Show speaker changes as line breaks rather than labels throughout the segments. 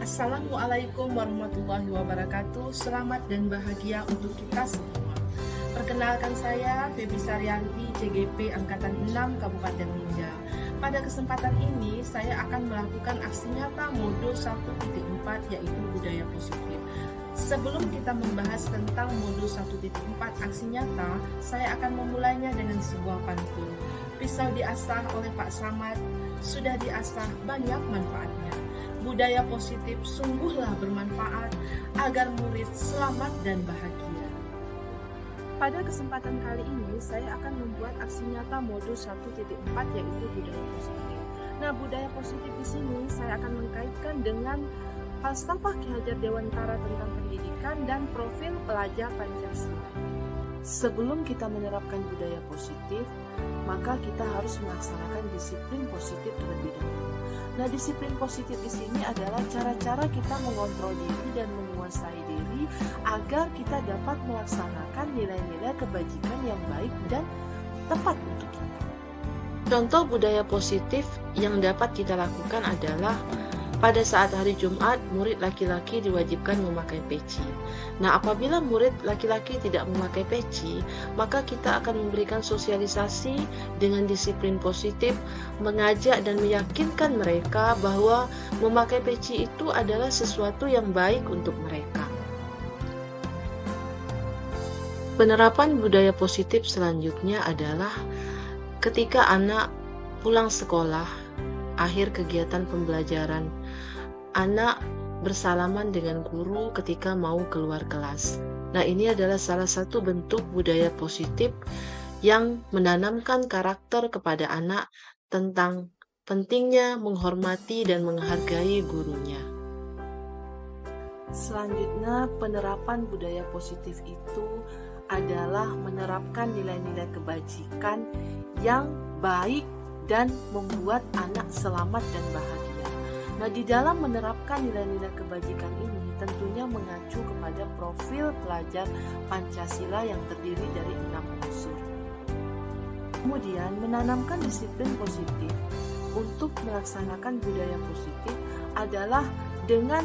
Assalamualaikum warahmatullahi wabarakatuh. Selamat dan bahagia untuk kita semua. Perkenalkan saya Febi Saryanti, CGP Angkatan 6 Kabupaten Ninja. Pada kesempatan ini saya akan melakukan aksi nyata modul 1.4 yaitu budaya positif. Sebelum kita membahas tentang modul 1.4 aksi nyata, saya akan memulainya dengan sebuah pantun. Pisau diasah oleh Pak Samad, sudah diasah banyak manfaatnya. Budaya positif sungguhlah bermanfaat agar murid selamat dan bahagia. Pada kesempatan kali ini saya akan membuat aksi nyata modul 1.4 yaitu budaya positif. Nah, budaya positif di sini saya akan mengkaitkan dengan falsafah Ki Hajar Dewantara tentang pendidikan dan profil pelajar Pancasila. Sebelum kita menerapkan budaya positif, maka kita harus melaksanakan disiplin positif terlebih dahulu. Nah, disiplin positif di sini adalah cara-cara kita mengontrol diri dan menguasai diri agar kita dapat melaksanakan nilai-nilai kebajikan yang baik dan tepat untuk kita. Contoh budaya positif yang dapat kita lakukan adalah pada saat hari Jumat, murid laki-laki diwajibkan memakai peci. Nah, apabila murid laki-laki tidak memakai peci, maka kita akan memberikan sosialisasi dengan disiplin positif, mengajak dan meyakinkan mereka bahwa memakai peci itu adalah sesuatu yang baik untuk mereka. Penerapan budaya positif selanjutnya adalah ketika anak pulang sekolah, akhir kegiatan pembelajaran, anak bersalaman dengan guru ketika mau keluar kelas. Nah, ini adalah salah satu bentuk budaya positif yang menanamkan karakter kepada anak tentang pentingnya menghormati dan menghargai gurunya. Selanjutnya, penerapan budaya positif itu adalah menerapkan nilai-nilai kebajikan yang baik dan membuat anak selamat dan bahagia. Nah, di dalam menerapkan nilai-nilai kebajikan ini tentunya mengacu kepada profil pelajar Pancasila yang terdiri dari 6 unsur. Kemudian, menanamkan disiplin positif untuk melaksanakan budaya positif adalah dengan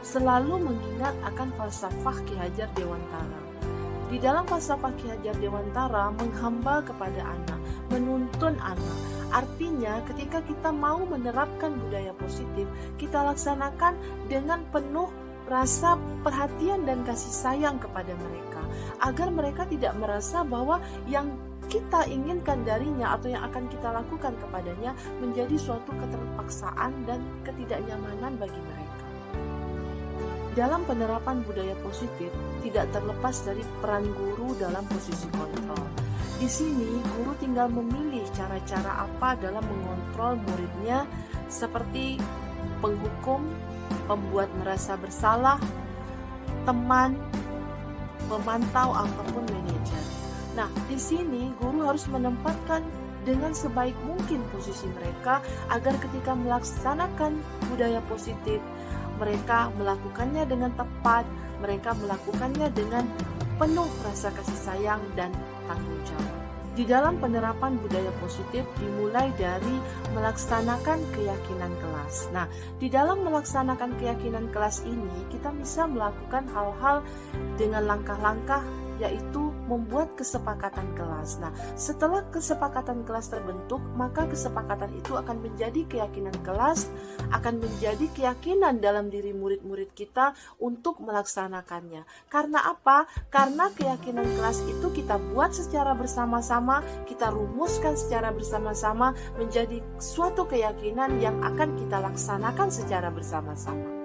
selalu mengingat akan falsafah Ki Hajar Dewantara. Di dalam falsafah Ki Hajar Dewantara menghamba kepada anak, menuntun anak. Artinya ketika kita mau menerapkan budaya positif, kita laksanakan dengan penuh rasa perhatian dan kasih sayang kepada mereka, agar mereka tidak merasa bahwa yang kita inginkan darinya atau yang akan kita lakukan kepadanya menjadi suatu keterpaksaan dan ketidaknyamanan bagi mereka. Dalam penerapan budaya positif tidak terlepas dari peran guru dalam posisi kontrol. Di sini, guru tinggal memilih cara-cara apa dalam mengontrol muridnya, seperti penghukum, pembuat merasa bersalah, teman, pemantau, ataupun manajer. Nah, di sini guru harus menempatkan dengan sebaik mungkin posisi mereka agar ketika melaksanakan budaya positif, mereka melakukannya dengan tepat, mereka melakukannya dengan penuh rasa kasih sayang dan tanggung jawab. Di dalam penerapan budaya positif dimulai dari melaksanakan keyakinan kelas. Nah, di dalam melaksanakan keyakinan kelas ini kita bisa melakukan hal-hal dengan langkah-langkah, yaitu membuat kesepakatan kelas. Nah, setelah kesepakatan kelas terbentuk, maka kesepakatan itu akan menjadi keyakinan kelas, akan menjadi keyakinan dalam diri murid-murid kita untuk melaksanakannya. Karena apa? Karena keyakinan kelas itu kita buat secara bersama-sama, kita rumuskan secara bersama-sama menjadi suatu keyakinan yang akan kita laksanakan secara bersama-sama.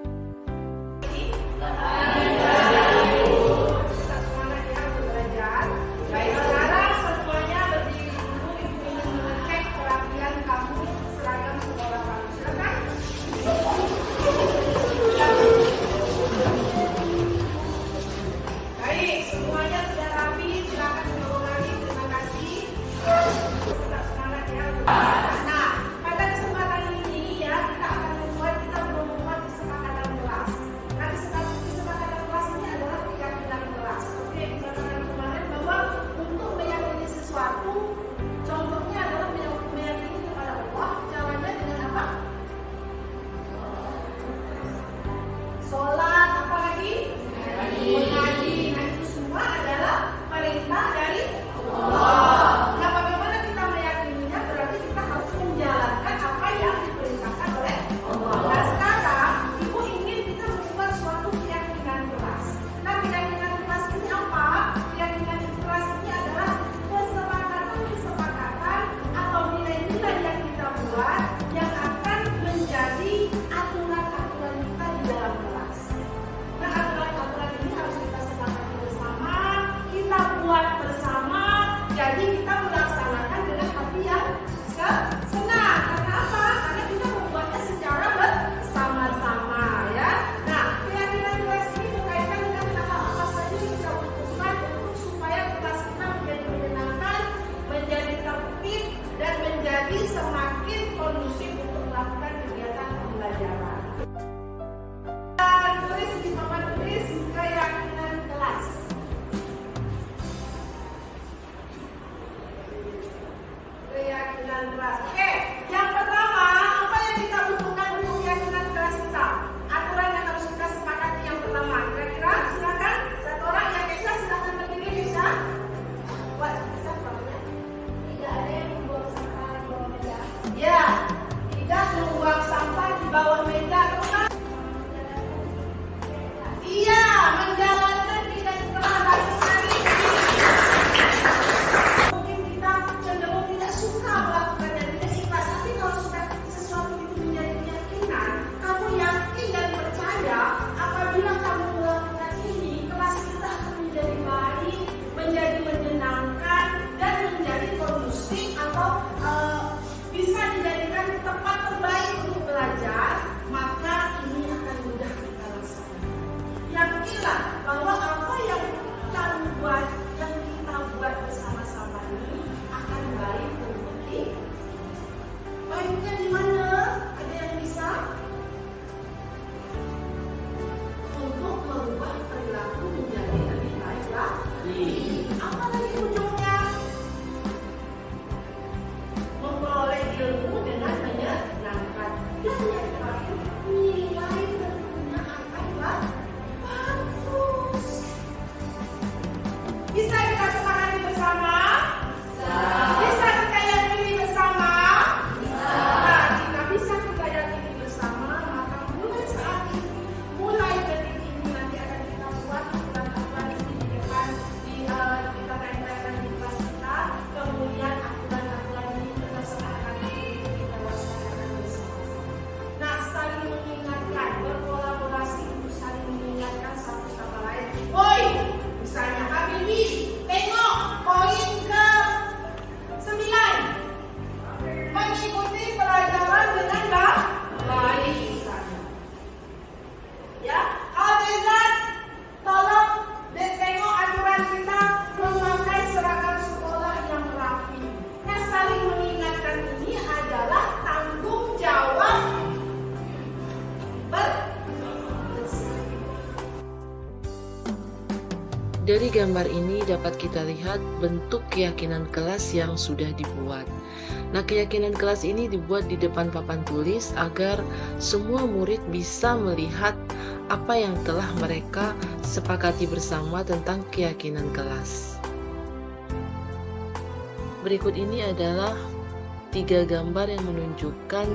Dari gambar ini dapat kita lihat bentuk keyakinan kelas yang sudah dibuat. Nah, keyakinan kelas ini dibuat di depan papan tulis agar semua murid bisa melihat apa yang telah mereka sepakati bersama tentang keyakinan kelas. Berikut ini adalah 3 gambar yang menunjukkan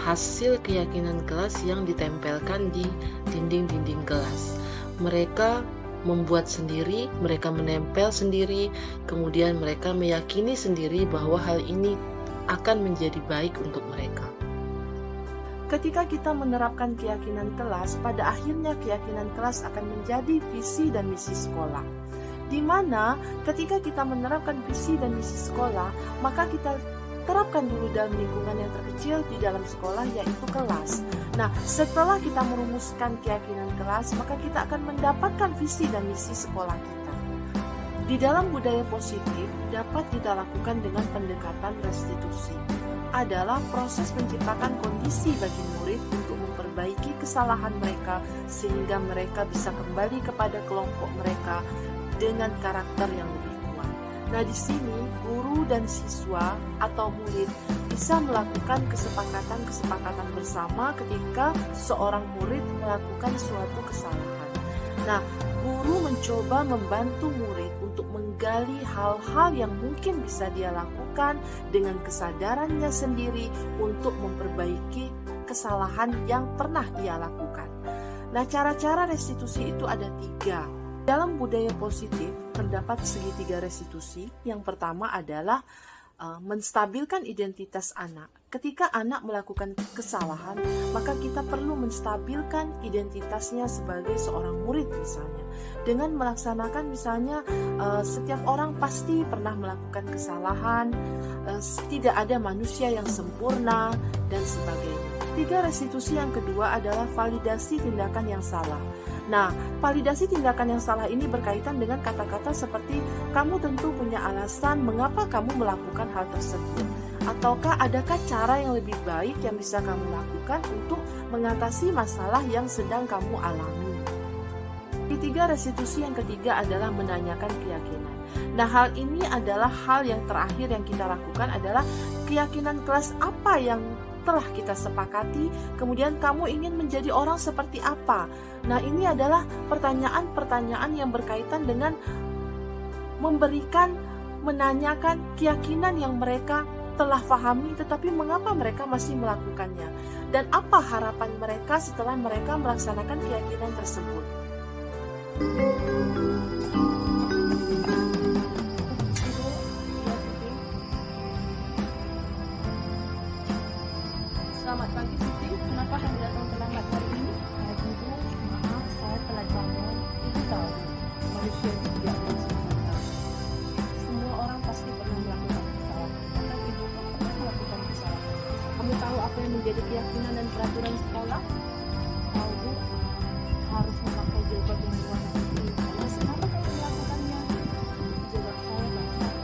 hasil keyakinan kelas yang ditempelkan di dinding-dinding kelas. Mereka membuat sendiri, mereka menempel sendiri, kemudian mereka meyakini sendiri bahwa hal ini akan menjadi baik untuk mereka. Ketika kita menerapkan keyakinan kelas, pada akhirnya keyakinan kelas akan menjadi visi dan misi sekolah. Di mana ketika kita menerapkan visi dan misi sekolah, maka kita terapkan dulu dalam lingkungan yang terkecil di dalam sekolah, yaitu kelas. Nah, setelah kita merumuskan keyakinan kelas, maka kita akan mendapatkan visi dan misi sekolah kita. Di dalam budaya positif, dapat kita lakukan dengan pendekatan restitusi. Adalah proses menciptakan kondisi bagi murid untuk memperbaiki kesalahan mereka, sehingga mereka bisa kembali kepada kelompok mereka dengan karakter yang lebih kuat. Nah, di sini guru dan siswa atau murid bisa melakukan kesepakatan bersama ketika seorang murid melakukan suatu kesalahan. Nah, guru mencoba membantu murid untuk menggali hal-hal yang mungkin bisa dia lakukan dengan kesadarannya sendiri untuk memperbaiki kesalahan yang pernah ia lakukan. Nah, cara-cara restitusi itu ada 3. Dalam budaya positif terdapat segitiga restitusi. Yang pertama adalah menstabilkan identitas anak. Ketika anak melakukan kesalahan, maka kita perlu menstabilkan identitasnya sebagai seorang murid misalnya. Dengan melaksanakan misalnya setiap orang pasti pernah melakukan kesalahan, tidak ada manusia yang sempurna, dan sebagainya. 3 restitusi yang kedua adalah validasi tindakan yang salah. Nah, validasi tindakan yang salah ini berkaitan dengan kata-kata seperti kamu tentu punya alasan mengapa kamu melakukan hal tersebut. Ataukah adakah cara yang lebih baik yang bisa kamu lakukan untuk mengatasi masalah yang sedang kamu alami. Di 3 restitusi yang ketiga adalah menanyakan keyakinan. Nah, hal ini adalah hal yang terakhir yang kita lakukan adalah keyakinan kelas apa yang telah kita sepakati, kemudian kamu ingin menjadi orang seperti apa. Nah, ini adalah pertanyaan-pertanyaan yang berkaitan dengan menanyakan keyakinan yang mereka telah pahami, tetapi mengapa mereka masih melakukannya, dan apa harapan mereka setelah mereka melaksanakan keyakinan tersebut. Selamat pagi Siti, kenapa Anda datang terlambat hari ini?
Ibu, maaf saya telat bangun. Ibu tahu, manusia itu tidak pernah sempurna. Semua orang pasti pernah melakukan kesalahan. Bahkan ibu pun pernah melakukan kesalahan.
Kamu tahu apa yang menjadi keyakinan dan peraturan sekolah?
Tahu Bu, harus memakai jilbab yang berwarna putih. Terus kenapa kamu melakukannya? Jilbab saya basah.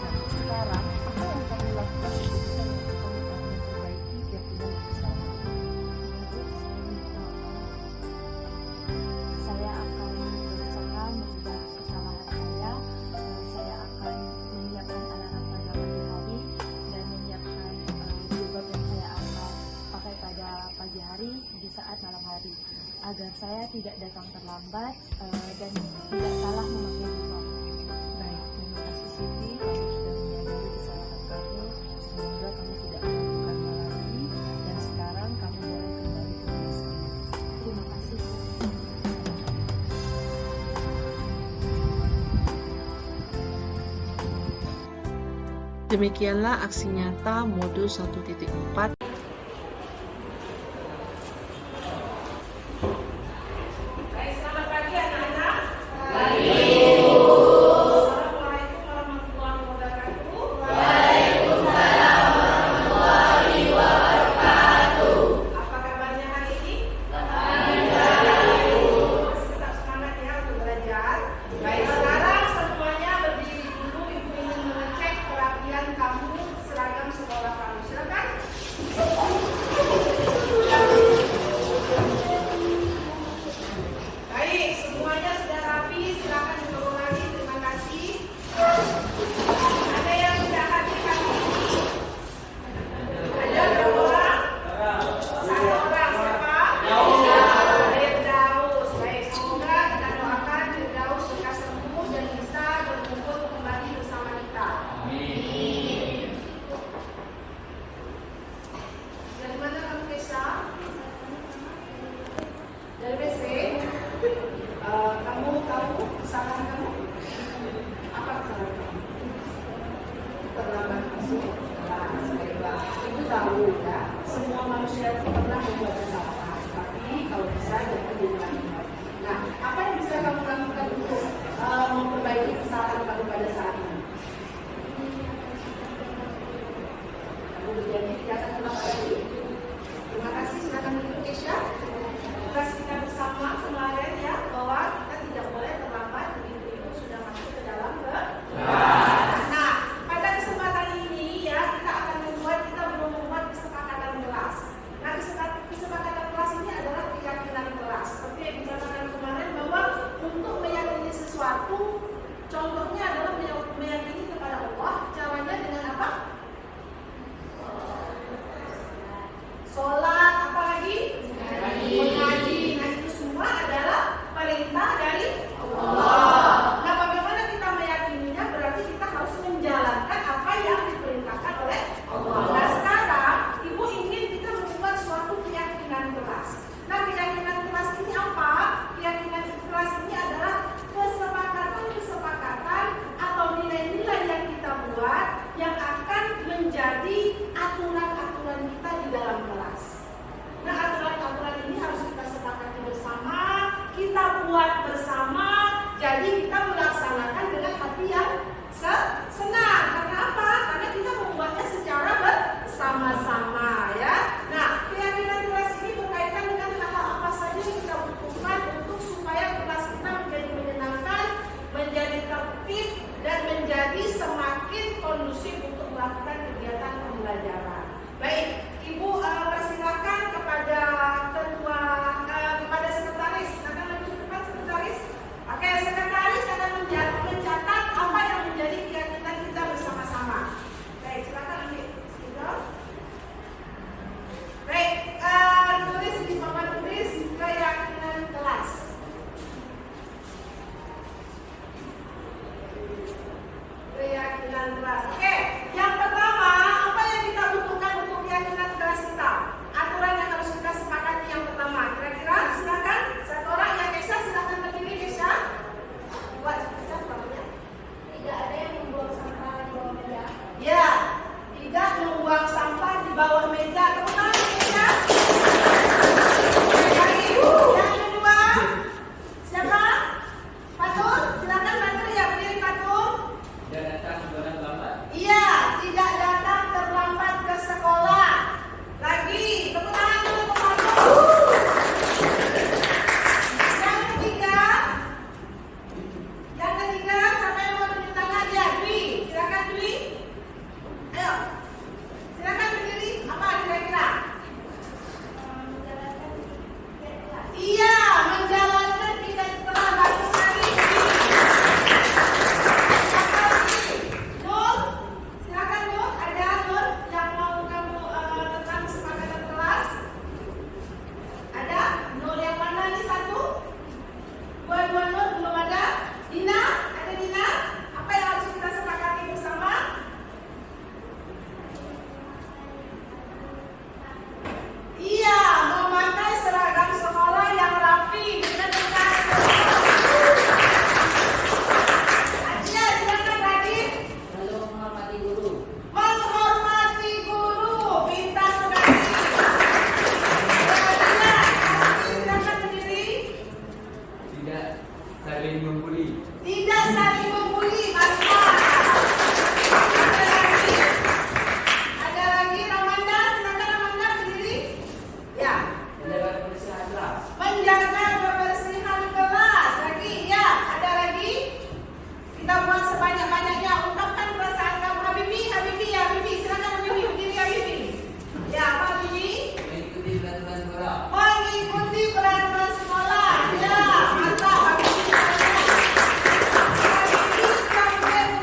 Nah, sekarang apa yang kamu lakukan untuk bisa membantu kamu memperbaiki keyakinan dan kesalahan? Ibu, saya minta maaf. Saya akan berusaha mengubah kesalahan saya. Saya akan menyiapkan alarm pada pagi hari dan menyiapkan jilbab yang saya akan pakai pada pagi hari di saat malam hari agar saya tidak datang terlambat dan tidak salah memakai jilbab.
Baik, terima kasih Siti. Kamu sudah menyadari kesalahan kamu. Semoga kamu tidak melakukannya lagi. Dan sekarang kamu boleh kembali ke kelas.
Terima kasih.
Demikianlah aksi nyata modul 1.4.
Apa kabarnya hari ini? Masih tetap semangat ya untuk belajar. Baik, sekarang semuanya berdiri dulu. Ibu ingin mengecek kerapian kamu, seragam sekolah kamu. Silakan. Kamu tahu kesalahan kamu? Apa kesalahan kamu? Terlambat masuk kelas. Baiklah, Ibu tahu ya, semua manusia itu pernah membuat kesalahan, tapi kalau bisa jangan diulangi lagi. Nah, apa yang bisa kamu lakukan untuk memperbaiki kesalahan kamu pada saat ini? Kamu berjanji tidak akan ulang lagi. Terima kasih, silakan duduk Kesha. Tugas kita bersama kemarin ya, bahwa kita tidak boleh terlambat begitu Ibu sudah masuk ke dalam kelas. Nah, pada kesempatan ini ya, kita belum membuat kesepakatan kelas. Nah, kesepakatan kelas ini adalah keyakinan kelas. Seperti yang dikatakan kemarin bahwa untuk meyakini sesuatu, contohnya adalah meyakini kepada Allah. Caranya dengan apa? Sholat, apa lagi? Mengaji. Nah, itu semua adalah perintah dari Allah. Nah, bagaimana kita meyakininya? Berarti kita harus menjalankan apa yang diperintahkan oleh Allah. Nah, sekarang Ibu ingin kita membuat suatu keyakinan kelas. Nah, keyakinan kelas ini apa? Keyakinan kelas ini adalah kesepakatan atau nilai-nilai yang kita buat yang akan menjadi aturan-aturan kita di dalam kelas. Nah, aturan-aturan ini harus kita sepakati bersama, kita buat bersama, jadi kita melaksanakan dengan hati yang senang. Karena apa? Karena kita membuatnya secara bersama-sama ya. Nah, keyakinan kelas ini berkaitan dengan hal-hal apa saja yang kita butuhkan untuk supaya kelas kita menjadi menyenangkan, menjadi tertib, dan menjadi semakin kondusif untuk melakukan kegiatan pembelajaran. Baik, Ibu persilakan kepada kepada sekretaris. Akan lebih cepat sekretaris. Oke, sekretaris akan mencatat apa yang menjadi keyakinan kita bersama-sama. Baik, silakan ambil. Baik, tulis di papan tulis keyakinan kelas. Keyakinan kelas. Oke, yang pertama, apa yang kita butuhkan untuk keyakinan kelas kita? Aturan yang harus kita sepakati yang pertama. Kira-kira silakan satu orang ya, Kesha, silakan berdiri Kesha. Buat Kesha sepatunya.
Tidak ada yang membuang sampah di bawah meja.
Ya, tidak membuang sampah di bawah meja. Tepuk tangan Kesha. Lagi, yang kedua. Siapa? Fatul, silakan Fatul ya, berdiri Fatul. Iya, tidak datang terlambat ke sekolah. Lagi, tepuk tangan dulu untuk Fatul. Yang ketiga, siapa yang mau tunjuk tangan? Ya, Dwi, silakan Dwi. Ayo, silakan berdiri. Apa kira-kira? Iya, menjalankan tidak setelah bagus sekali. Nur, silakan Nur. Ada Nur yang mau kamu tentang kesepakatan kelas? Ada? Nur yang mana nih satu? Dua Nur belum ada. Dina, ada Dina? Apa yang harus kita sepakati bersama? Iya, memakai seragam sekolah yang rapi dengan benar. Adia, silakan Radit.
Menghormati guru.
Menghormati guru, pintar sekali. Adia, silakan berdiri.
Tidak saling membuli.
Tidak saling membuli, Mas. Ada lagi, Ramanda, silakan Ramanda berdiri. Ya.
Menjaga kebersihan kelas.
Menjaga kebersihan kelas. Lagi, ya. Ada lagi. Kita buat sebanyak-banyaknya. Ungkapkan perasaan kamu, Habibi, ya, Habibi. Silakan Habibi, berdiri Habibi. Ya, apa Habibi?
Mengikuti peraturan sekolah.
Mengikuti peraturan sekolah. Ya, mantap Habibi. Habibi,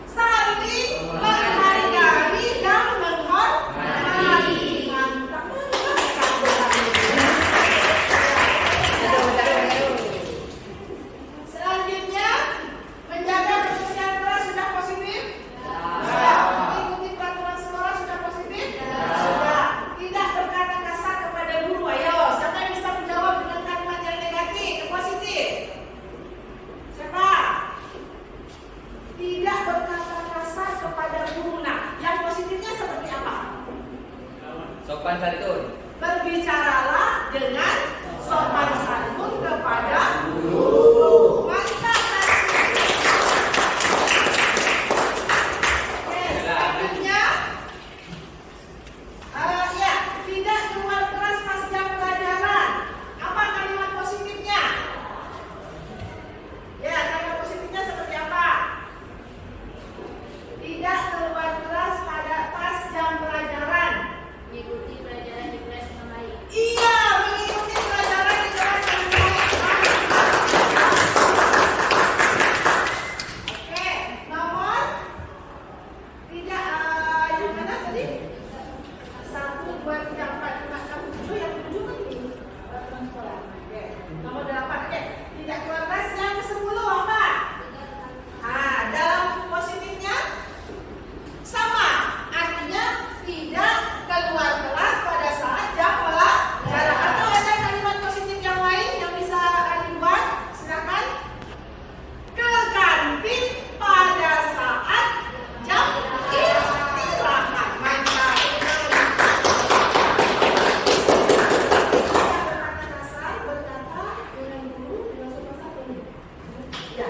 Saling menghargai dan menghormati. Mantap. Selanjutnya, menjaga kebersihan kelas sudah positif? Sudah. Mengikuti peraturan sekolah sudah positif? Sudah. Tidak berkata kasar kepada guru. Ayo, siapa yang bisa menjawab dengan kalimat yang negatif ke positif? Siapa? Tidak berkata kasar kepada guru. Nah, yang positifnya seperti apa?
Sopan santun.
Berbicaralah dengan sopan santun kepada guru. Mantap. Oke, selanjutnya, ya, tidak keluar kelas pas jam pelajaran. Apa kalimat positifnya? Ya, kalimat positifnya seperti apa? Tidak keluar kelas pada pas jam pelajaran.
Mengikuti pelajaran di kelas yang lain.
Iya, mengikuti pelajaran di kelas yang lain. Oke, nomor tidak yang mana tadi? 1, 2, 3, 4, 5, 6, 7. Yang 7 kan ini peraturan sekolah. Oke, nomor 8. Oke, tidak keluar kelas yang ke-10 apa? Dalam positifnya sama, artinya tidak keluar kelas pada saat jam pelajaran. Atau ada kalimat positif yang lain yang bisa dibuat? Silakan. Ke kantin pada saat jam istirahat. Mantap. Berkata kasar, berkata dengan guru dengan sopan santun. Ya,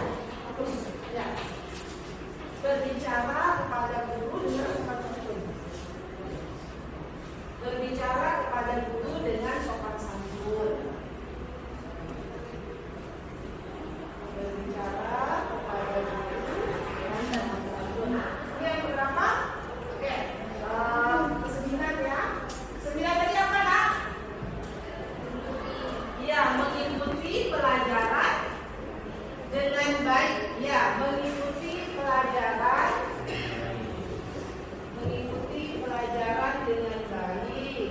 terus ya. Berbicara kepada guru dengan sopan santun. Berbicara kepada guru dengan sopan santun. Berbicara kepada guru dengan sopan santun. Ini yang berapa? Oke, ke-9 ya. 9 tadi apa nak? Iya, mengikuti pelajaran dengan baik. Ya, mengikuti pelajaran. Mengikuti pelajaran dengan baik.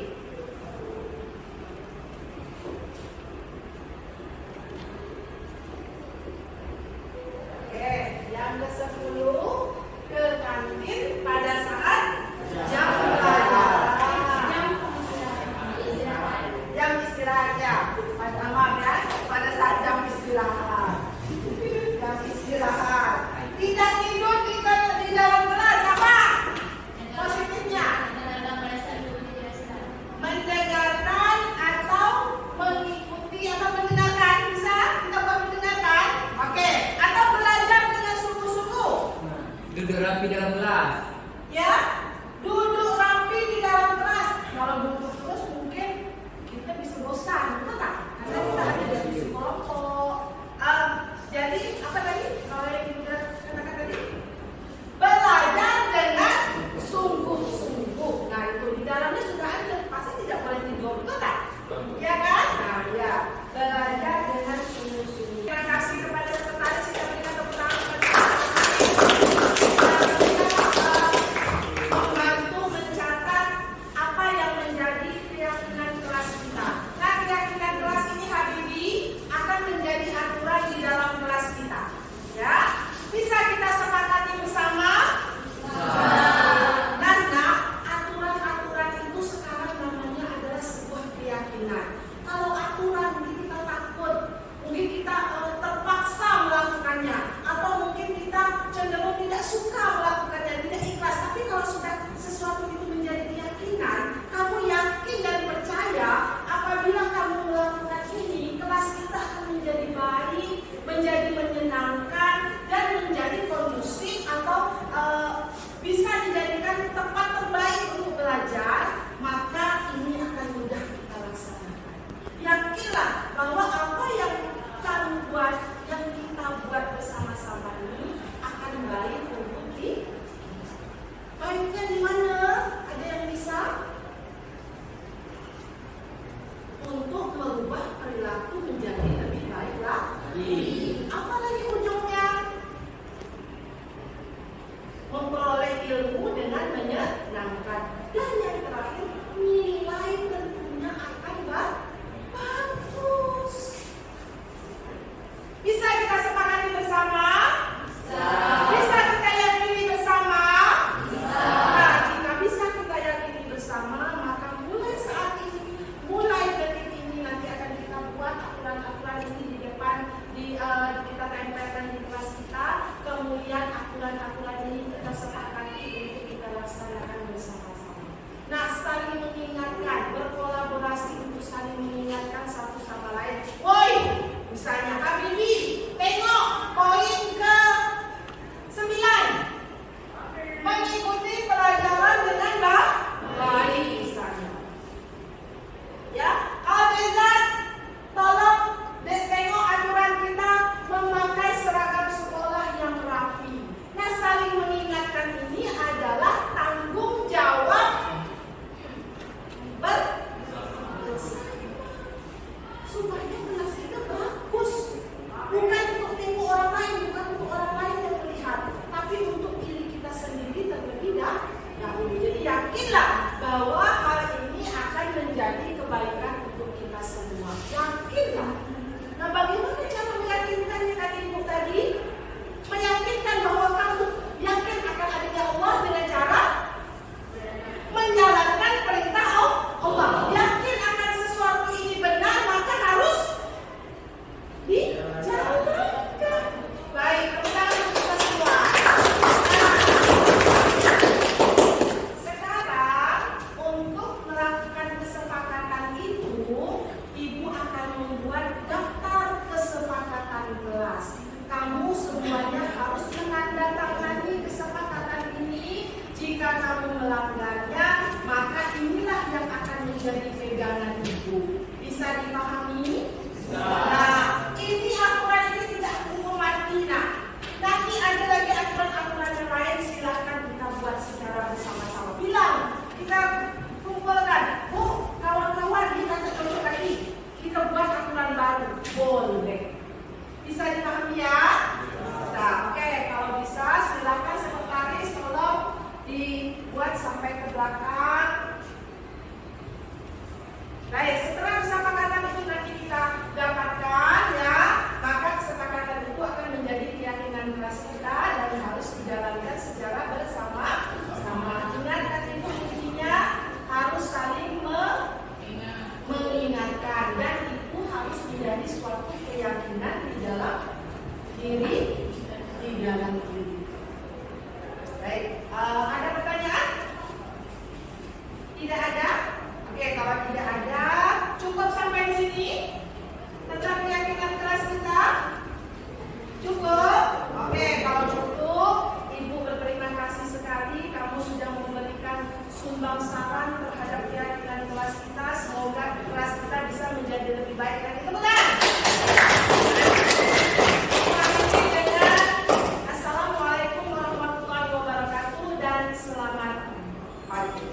Oke, yang ke-10, ke kantin pada saat jam pelajaran. Jam istirahat ya. Maaf ya, pada saat jam istirahat. Jam istirahat. Tidak tidur di dalam kelas apa? Positifnya mendengarkan atau mengikuti atau mendengarkan, bisa kita buat mendengarkan, oke, atau belajar dengan sungguh-sungguh,
Duduk rapi dalam kelas.
ya, duduk rapi di dalam kelas. Kalau duduk terus mungkin kita bisa bosan, betul tak? Karena kita ada diskusi kelompok. Jadi apa tadi? Kalau yang kita katakan tadi, belajar dengan sungguh-sungguh. Nah itu di dalamnya sudah ada, pasti tidak boleh tidur, betul tak? Ya kan? Nah ya, belajar dengan sungguh-sungguh. Terima kasih kepada peserta, kita berikan tepuk tangan kepada membantu mencatat apa yang menjadi keyakinan kelas kita. Nah keyakinan kelas ini Habibi akan menjadi aturan di dalam kelas kita. Ya, bisa kita sepakati bersama? Karena aturan-aturan itu sekarang namanya adalah sebuah keyakinan. Kalau aturan mungkin kita takut, mungkin kita terpaksa melakukannya, atau mungkin kita cenderung tidak suka melakukannya, tidak ikhlas. Tapi kalau sudah sesuatu itu menjadi keyakinan, kamu yakin dan percaya apabila kamu melakukan ini, kelas kita akan menjadi baik, menjadi menyenangkan, dan menjadi kondusif atau bisa dijadikan tempat terbaik untuk belajar, maka ini akan mudah kita laksanakan. Yakinlah bahwa apa yang kamu buat, yang kita buat bersama-sama ini akan baik untuk kita. Baiknya di mana? Ada yang bisa? Untuk merubah perilaku menjadi lebih baik lagi. Apa lagi ujungnya? memperoleh ilmu dengan menyenangkan. Dan yang terakhir, nilai tentunya akan bagus. Bisa kita sepakati bersama? Bisa kita yakini bersama? Nah, jika bisa kita yakini bersama, maka mulai saat ini, mulai detik ini nanti akan kita buat aturan-aturan ini di depan, kita tempelkan di kelas kita. Kemudian aturan-aturan ini kita sepakati untuk kita laksanakan bersama-sama. Nah, saling mengingatkan, berkolaborasi untuk saling mengingatkan satu sama lain. Woi, misalnya Habibi, tengok poin ke 9. Mengikuti pelajaran dengan baik misalnya. Ya, Abizat, tolong tengok aturan kita memakai seragam sekolah yang rapi. Nah, saling mengingatkan ini adalah tanggung jawab bersama supaya kelas kita bagus. Bukan untuk tengok orang lain, bukan untuk orang lain yang melihat, tapi untuk diri kita sendiri terlebih dahulu. Jadi yakinlah bahwa hal ini akan menjadi kebaikan untuk kita semua. Yakinlah. Nah, bagaimana cara meyakinkannya tadi Ibu tadi? Meyakinkan bahwa kamu yakin akan adanya Allah dengan cara menjalankan perintah Allah. Yakin akan sesuatu ini benar, maka harus dijalankan. Baik, pertama kita semua. Sekarang untuk melakukan kesepakatan itu, Ibu akan membuat daftar kesepakatan kelas. Kamu semuanya harus menandatangani kesepakatan ini. Jika kamu melanggarnya, maka inilah yang akan menjadi pegangan Ibu. Bisa dipahami? Nah, ini aturan ini tidak hukum mati. Nanti ada lagi aturan-aturan yang lain, silahkan kita buat secara bersama-sama. Bilang, kita kumpulkan, Bu, kawan-kawan kita cocok lagi, kita buat aturan baru. Boleh. Bisa dipahami ya? Nah, oke, kalau bisa silahkan sekretaris tolong dibuat sampai ke belakang. Baik, setelah kesepakatan itu nanti kita dapatkan ya, maka kesepakatan itu akan menjadi keyakinan kelas kita dan harus dijalankan secara bersama-sama. Ingat Ibu, intinya harus saling mengingatkan dan itu harus menjadi suatu keyakinan di dalam diri. Baik, ada pertanyaan? Tidak ada? Oke, kalau tidak ada, cukup sampai di sini tentang keyakinan kelas kita. Cukup? Oke, kalau cukup, Ibu berterima kasih sekali. Kamu sudah memberikan sumbang saran terhadap keyakinan kelas kita. Semoga kelas kita bisa menjadi lebih baik lagi. Tepuk tangan. Assalamualaikum warahmatullahi wabarakatuh dan selamat pagi.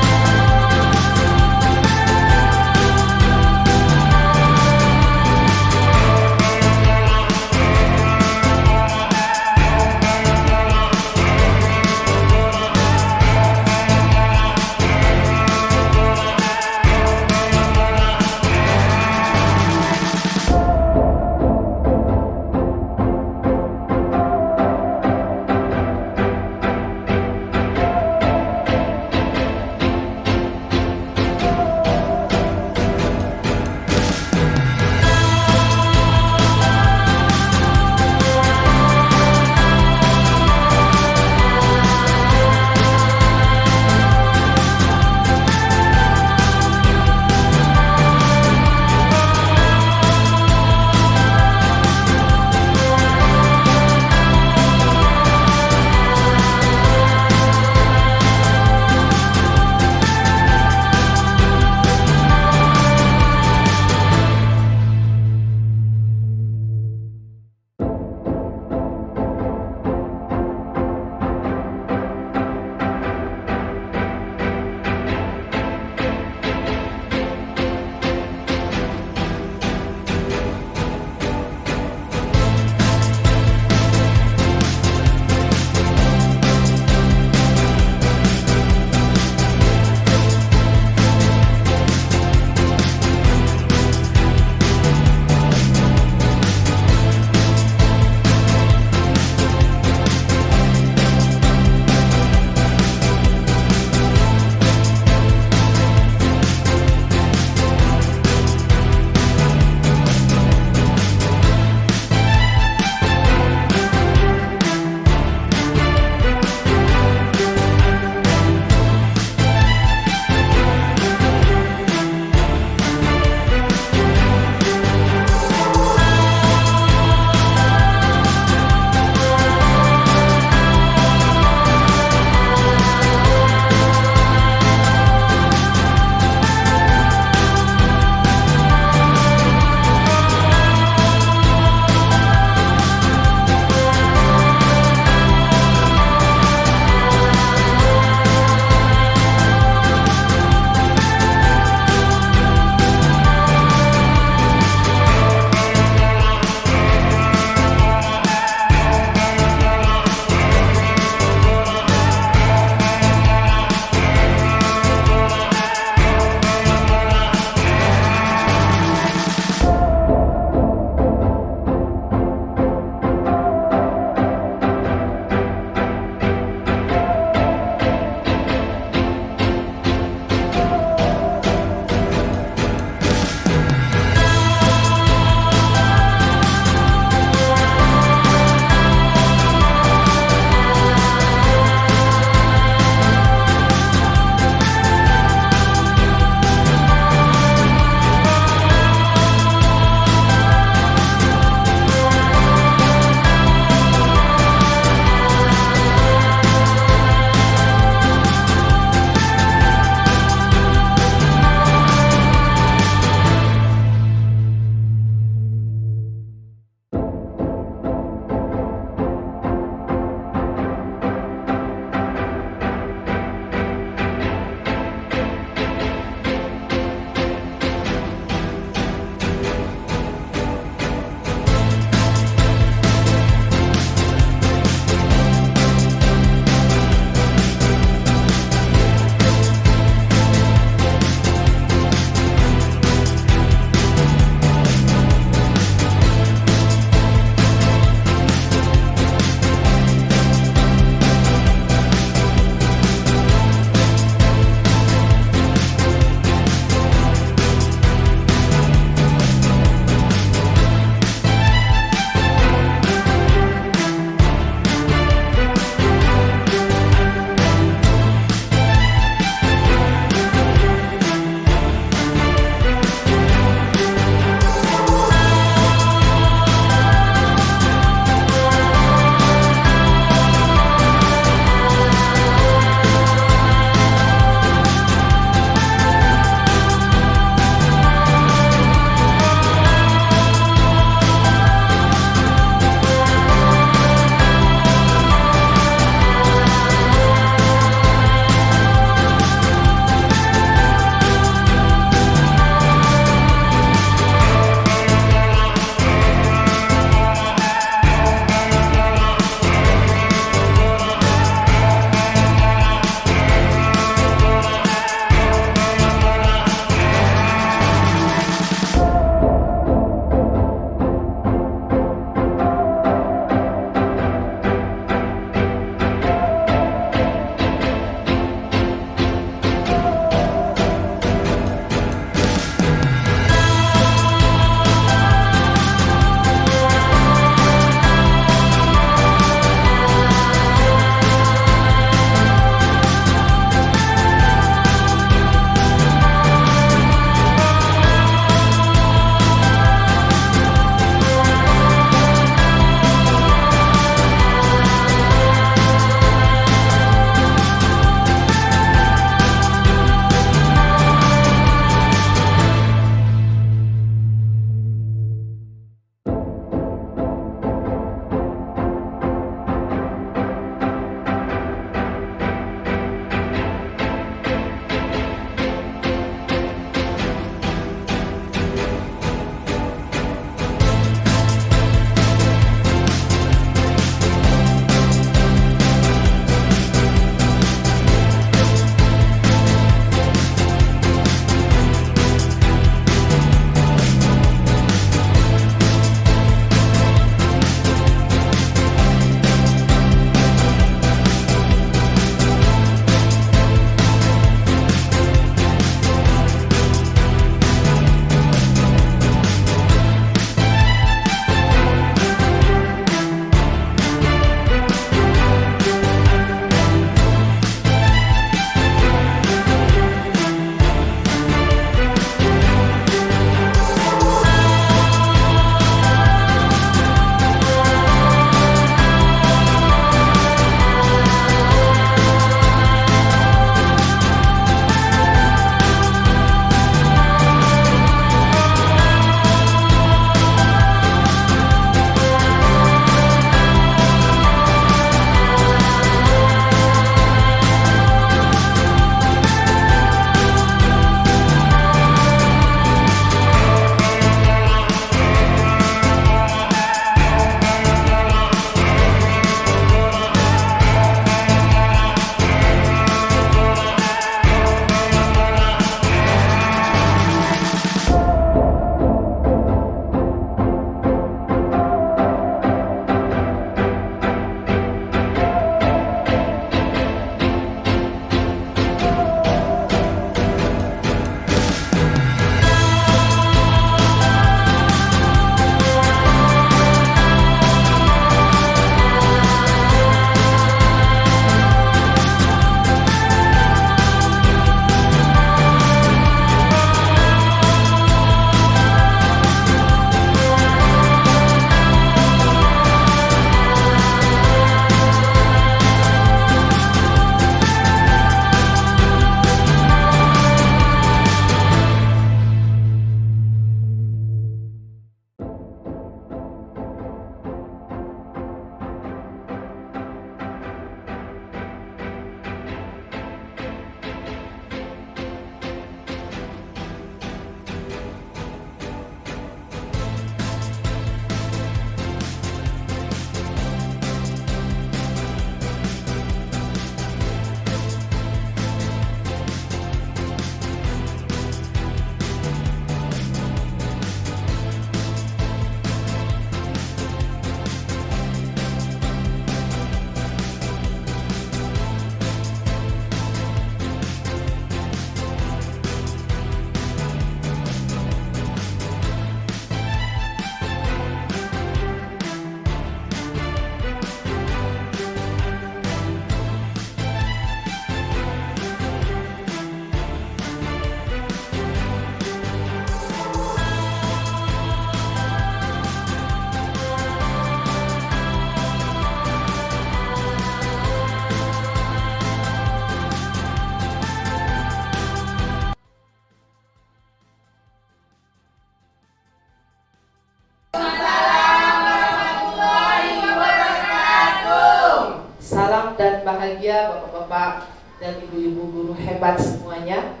bahagia Bapak-bapak dan Ibu-ibu guru hebat semuanya.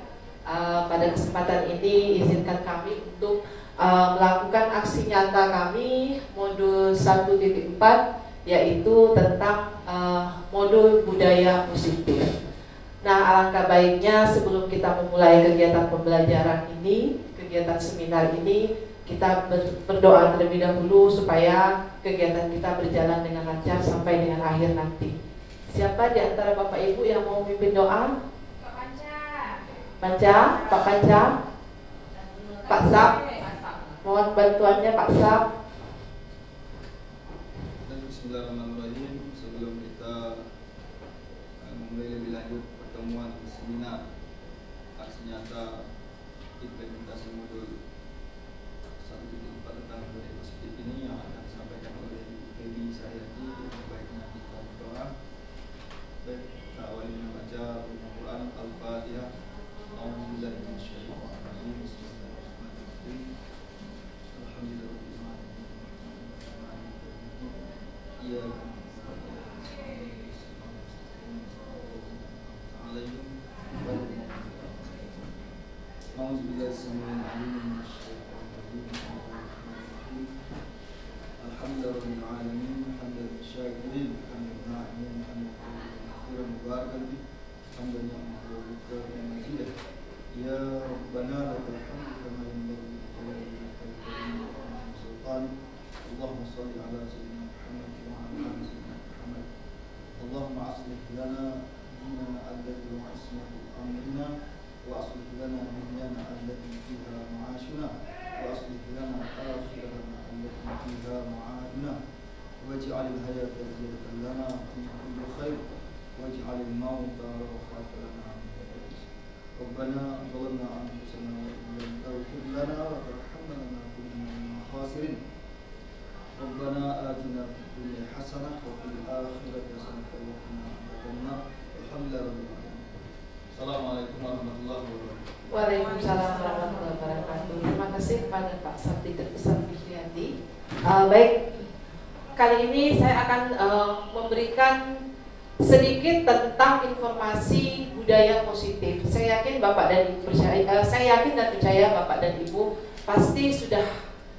Pada kesempatan ini izinkan kami untuk melakukan aksi nyata kami modul 1.4, yaitu tentang modul budaya positif. Nah, alangkah baiknya sebelum kita memulai kegiatan pembelajaran ini, kegiatan seminar ini, kita berdoa terlebih dahulu supaya kegiatan kita berjalan dengan lancar sampai dengan akhir nanti. Siapa di antara Bapak Ibu yang mau memimpin doa? Panca, Pak Panca, Pak Sap, mohon bantuannya Pak Sap.
Bismillahirrahmanirrahim. Sebelum kita memulai lebih lanjut pertemuan seminar aksi nyata implementasi modul 1.4 tentang budaya positif ini yang akan disampaikan oleh Febi Sahyati, baiknya kita berdoa. Baik, kita awali dengan baca Al-Quran Al-Fatihah. A'udzubillahi minasyaitonir rajim. Bismillahirrahmanirrahim. Alhamdulillahirabbil alamin. Iyyaka Alhamdulillahirabbil alamin. Hamdan syakirin, hamdan na'imin, hamdan katsiran mubarakan fi, hamdan ya'muru wa mazidah. Ya Rabbana lakal hamdu kama yanbaghi li jalali wajhika wa sultan. Allahumma shalli ala sayyidina Muhammad wa ala ali sayyidina Muhammad. Allahumma aslih lana dinana alladhi huwa ismatu amrina wa aslih lana dunyana allati fiha ma'ashuna wa aslih lana akhiratana allati fiha ma'aduna waj'al al-hayata ziyadatan lana fi kulli khair waj'al al-mauta rahatan lana min kulli syarr. Rabbana zalamna anfusana wa in lam taghfir lana wa tarhamna lanakunanna minal khasirin. Rabbana atina fid dunya hasanah wa fil akhirati hasanah wa qina adzabannar. Alhamdulillah. Assalamualaikum warahmatullahi wabarakatuh.
Waalaikumsalam warahmatullahi wabarakatuh. Terima kasih kepada Pak Sabti Terbesar Fitrianti. Baik, kali ini saya akan memberikan sedikit tentang informasi budaya positif. Saya yakin Bapak dan Ibu percaya Bapak dan Ibu pasti sudah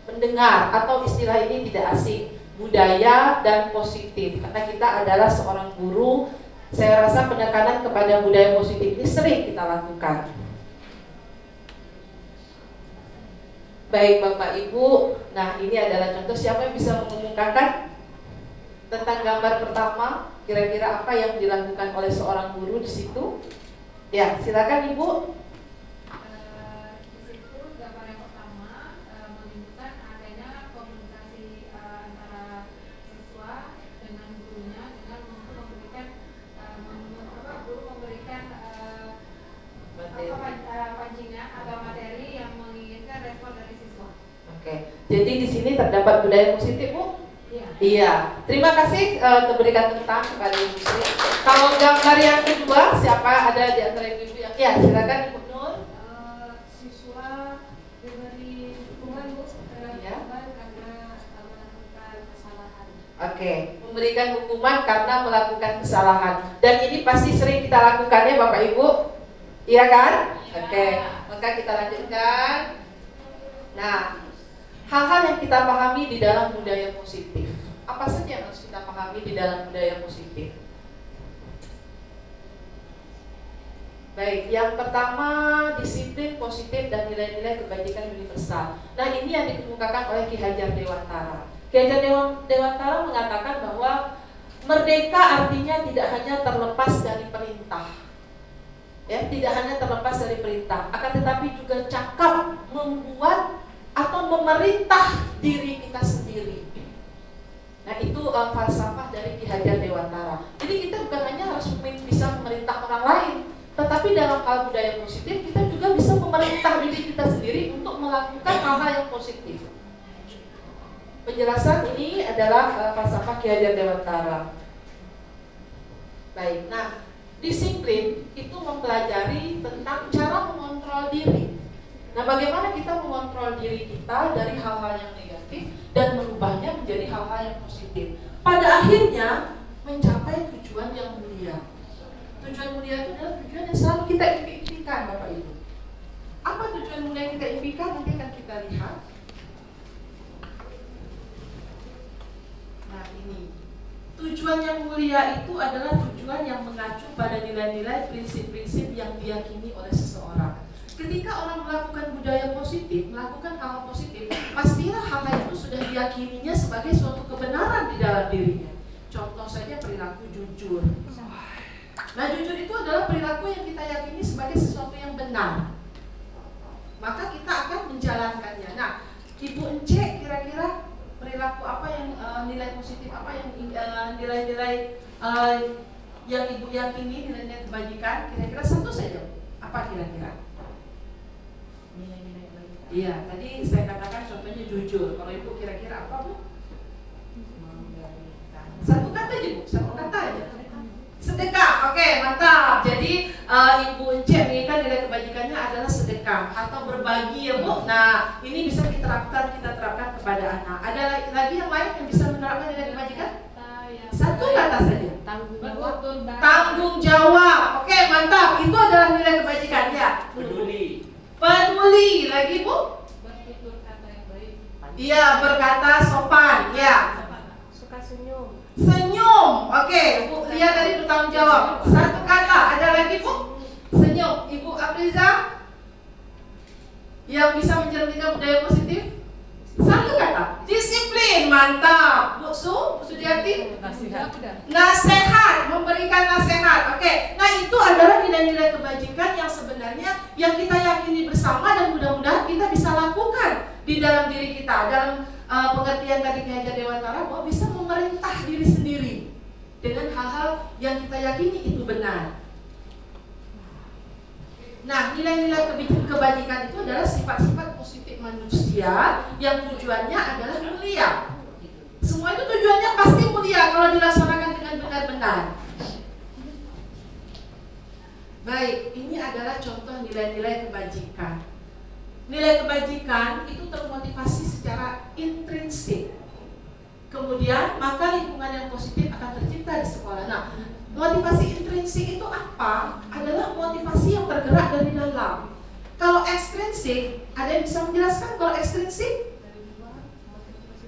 mendengar atau istilah ini tidak asing, budaya dan positif. Karena kita adalah seorang guru, saya rasa penekanan kepada budaya positif ini sering kita lakukan. Baik Bapak Ibu, nah ini adalah contoh. Siapa yang bisa mengumumkakan tentang gambar pertama? Kira-kira apa yang dilakukan oleh seorang guru di situ? Ya, silakan Ibu.
Di situ gambar yang pertama menunjukkan adanya komunikasi antara siswa dengan gurunya dengan memberikan guru memberikan pancingan atau materi yang menginginkan respon dari siswa.
Oke, jadi di sini terdapat budaya positif, Bu? Iya. Terima kasih diberikan tentang kepada Ibu Sri. Kalau gambar yang kedua, siapa ada di antara Ibu yang? Ya, silakan Ibu Nur.
Siswa diberi dukungan
Ya.
karena melakukan kesalahan.
Oke, memberikan hukuman karena melakukan kesalahan. Dan ini pasti sering kita lakukan ya Bapak Ibu. Iya kan? Oke, maka kita lanjutkan. Nah, hal-hal yang kita pahami di dalam budaya positif. Apa saja yang harus kita pahami di dalam budaya positif? Baik, yang pertama disiplin positif dan nilai-nilai kebajikan universal. Nah, ini yang dikemukakan oleh Ki Hajar Dewantara. Ki Hajar Dewantara mengatakan bahwa merdeka artinya tidak hanya terlepas dari perintah, ya, tidak hanya terlepas dari perintah, akan tetapi juga cakap membuat atau memerintah diri kita sendiri. Nah, itu falsafah dari Ki Hajar Dewantara. Jadi kita bukan hanya harus bisa memerintah orang lain, tetapi dalam hal budaya positif kita juga bisa memerintah diri kita sendiri untuk melakukan hal-hal yang positif. Penjelasan ini adalah falsafah Ki Hajar Dewantara. Baik, nah disiplin itu mempelajari tentang cara mengontrol diri. Nah, bagaimana kita mengontrol diri kita dari hal-hal yang negatif dan merubahnya menjadi hal-hal yang positif. Pada akhirnya mencapai tujuan yang mulia. Tujuan mulia itu adalah tujuan yang selalu kita impikan, Bapak Ibu. Apa tujuan mulia yang kita impikan? Nanti akan kita lihat. Nah, ini tujuan yang mulia itu adalah tujuan yang mengacu pada nilai-nilai, prinsip-prinsip yang diyakini oleh seseorang. Ketika orang melakukan budaya positif, melakukan hal positif, pastilah hal itu sudah diyakininya sebagai suatu kebenaran di dalam dirinya. Contoh saja perilaku jujur. Nah, jujur itu adalah perilaku yang kita yakini sebagai sesuatu yang benar. Maka kita akan menjalankannya. Nah, Ibu Ence kira-kira perilaku apa yang nilai positif apa yang nilai-nilai yang Ibu yakini, nilai-nilai kebajikan, kira-kira satu saja. Apa kira-kira?
Nilai-nilai kebajikan.
Iya, tadi saya katakan contohnya jujur. Kalau Ibu kira-kira apa, Bu? Satu kata aja, Bu. Satu kata aja. Sedekah. Oke, mantap. Jadi Ibu Ence ini kan nilai kebajikannya adalah sedekah atau berbagi, ya, Bu. Nah, ini bisa kita terapkan kepada anak. Ada lagi yang lain yang bisa menerapkan nilai kebajikan? Satu kata saja. Tanggung jawab. Oke, mantap. Itu adalah nilai kebajikan, ya.
Peduli.
Peduli. Lagi, Bu?
Bertutur kata yang baik.
Iya, berkata sopan. Ya.
Suka senyum.
Senyum. Oke, Bu Lia tadi bertanggung jawab. Satu kata. Ada lagi, Bu? Senyum. Ibu Apriza yang bisa mencerminkan budaya positif? Satu kata. Disiplin. Mantap. Bu Sudiati? Nasihat. Memberikan nasihat. Oke. Nah, itu adalah nilai-nilai kebajikan yang sebenarnya yang kita yakini bersama dan mudah-mudahan kita bisa lakukan di dalam diri kita. Dalam pengertian tadi Ki Hajar Dewantara bahwa bisa memerintah diri sendiri dengan hal-hal yang kita yakini itu benar. Nah, nilai-nilai kebajikan itu adalah sifat-sifat positif manusia yang tujuannya adalah mulia. Semua itu tujuannya pasti mulia kalau dilaksanakan dengan benar-benar. Baik, ini adalah contoh nilai-nilai kebajikan. Nilai kebajikan itu termotivasi secara intrinsik. Kemudian maka lingkungan yang positif akan tercipta di sekolah. Nah, motivasi intrinsik itu apa? Adalah motivasi yang tergerak dari dalam. Kalau ekstrinsik, ada yang bisa menjelaskan kalau ekstrinsik?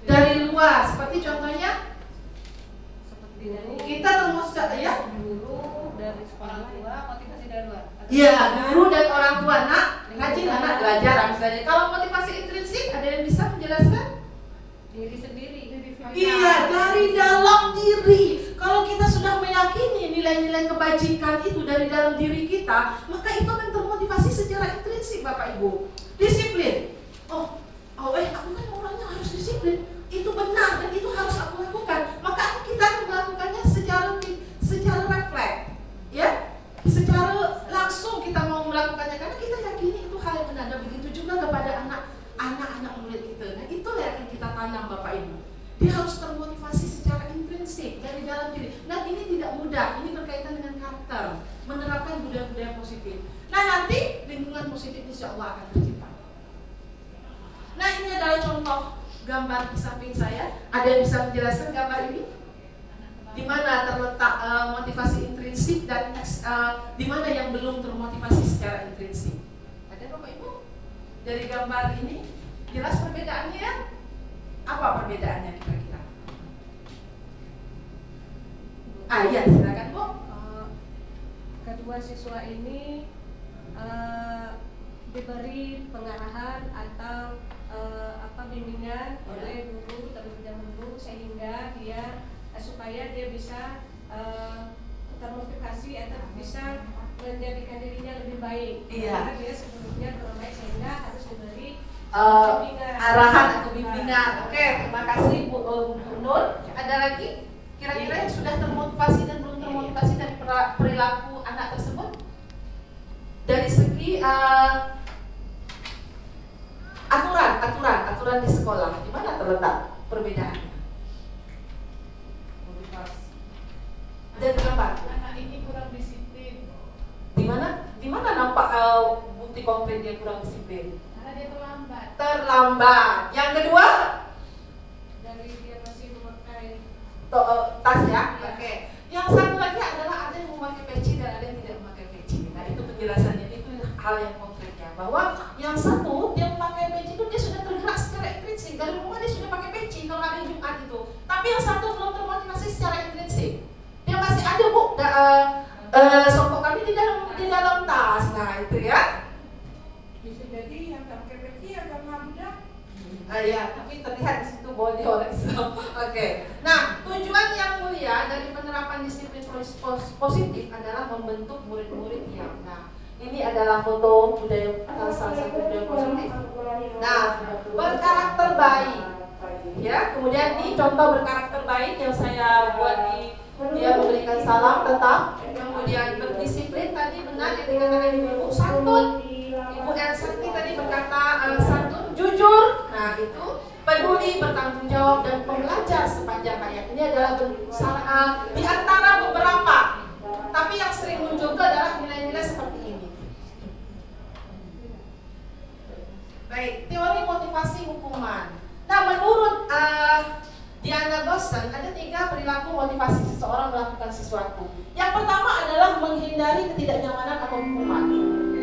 Dari luar. Seperti contohnya kita termotivasi ya?
Guru dari
Orang
sekolah.
tua motivasi dari luar.
Iya, guru dan orang tua. Nak, rajin anak belajar misalnya. Kalau motivasi intrinsik, ada yang bisa menjelaskan?
Diri sendiri.
Iya, dari dalam diri. Kalau kita sudah meyakini nilai-nilai kebajikan itu dari dalam diri kita, maka itu akan termotivasi secara intrinsik, Bapak Ibu. Disiplin. Aku kan orangnya harus disiplin. Itu benar dan itu harus aku lakukan. Maka kita akan melakukannya secara refleks, ya, secara langsung kita mau melakukannya karena kita yakini itu hal yang benar. Dan begitu juga kepada anak-anak murid kita. Nah, itulah yang akan kita tanam, Bapak Ibu. Dia harus termotivasi secara intrinsik dari dalam diri. Nah, ini tidak mudah. Ini berkaitan dengan karakter, menerapkan budaya-budaya positif. Nah, nanti lingkungan positif insya Allah akan tercipta. Nah, ini adalah contoh gambar di samping saya. Ada yang bisa menjelaskan gambar ini? Di mana terletak motivasi intrinsik dan di mana yang belum termotivasi secara intrinsik? Ada Bapak Ibu? Dari gambar ini jelas perbedaannya ya? Apa perbedaannya kira-kira? Iya, silakan Bu.
Kedua siswa ini diberi pengarahan atau bimbingan oleh guru terlebih dahulu sehingga supaya dia bisa termotivasi atau bisa menjadikan dirinya lebih baik.
Iya.
Karena dia sebelumnya kurang baik sehingga harus diberi
arahan atau bimbingan. Oke, terima kasih Bu Nur. Ada lagi kira-kira yang sudah termotivasi dan belum termotivasi dari perilaku anak tersebut? Dari segi aturan di sekolah, di mana terletak perbedaannya? Dan kenapa?
Anak ini kurang disiplin.
Di mana nampak bukti konkret dia kurang disiplin?
Karena dia terlambat.
Terlambat. Yang kedua,
dari dia masih memakai
tas ya. Oke. hal yang konkretnya, bahwa yang satu dia pakai peci itu dia sudah tergerak secara intrinsik, dari rumah dia sudah pakai peci kalau hari Jumat itu, tapi yang satu belum termotivasi secara intrinsik, dia masih ada bu songkok kami di dalam tas. Nah itu ya.
Bisa jadi yang tak pakai peci agama Buddha.
Ya, tapi terlihat di situ bahwa dia orang Islam. Oke. Nah, tujuan yang mulia dari penerapan disiplin positif adalah membentuk murid-murid yang. Nah, ini adalah foto budaya salah satu budaya positif. Nah, berkarakter baik. Ya, kemudian ini contoh berkarakter baik yang saya buat di dia memberikan salam tetap, kemudian berdisiplin tadi benar yang dikatakan Ibu santun. Ibu Elsanti tadi berkata santun, jujur, nah itu peduli, bertanggung jawab dan pembelajar sepanjang hayat. Ini adalah di antara beberapa, tapi yang sering muncul itu adalah nilai-nilai seperti ini. Baik, teori motivasi hukuman. Nah, menurut Diana Boston ada 3 perilaku motivasi seseorang melakukan sesuatu. Yang pertama adalah menghindari ketidaknyamanan atau hukuman.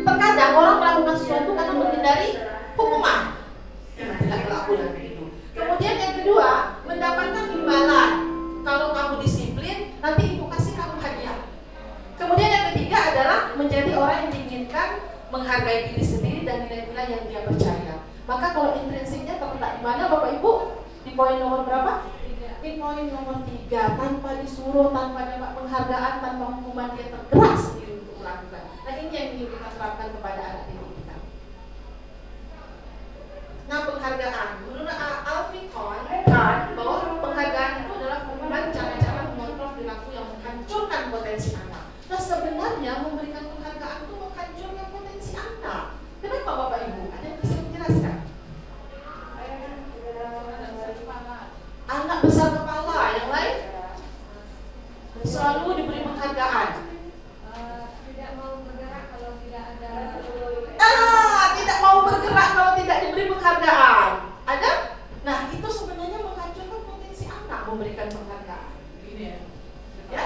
Terkadang orang melakukan sesuatu karena menghindari hukuman. Tidak lakukan begitu. Kemudian yang kedua, mendapatkan imbalan. Kalau kamu disiplin, nanti ibu kasih kamu hadiah. Kemudian yang ketiga adalah menjadi orang yang diinginkan, menghargai diri sendiri dan nilai-nilai yang dia percaya. Maka kalau intrinsiknya terletak di mana Bapak Ibu? Di poin nomor berapa? Di poin nomor 3, tanpa disuruh, tanpa dapat penghargaan, tanpa hukuman, dia tergerak sendiri untuk melakukan. Nah ini yang ingin kita terapkan kepada anak didik kita. Nah penghargaan, menurut Alvin Kahn bahwa penghargaan itu adalah penggunaan cara-cara mengontrol perilaku yang menghancurkan potensi anak. Nah sebenarnya memberikan penghargaan itu menghancurkan potensi anak. Kenapa Bapak Ibu? Ada yang bisa menjelaskan? Anak besar kepala, yang lain selalu diberi penghargaan.
Tidak mau bergerak kalau tidak ada.
Tidak mau bergerak kalau tidak diberi penghargaan. Ada? Nah itu sebenarnya menghancurkan potensi anak memberikan penghargaan.
Ini ya.
Ya?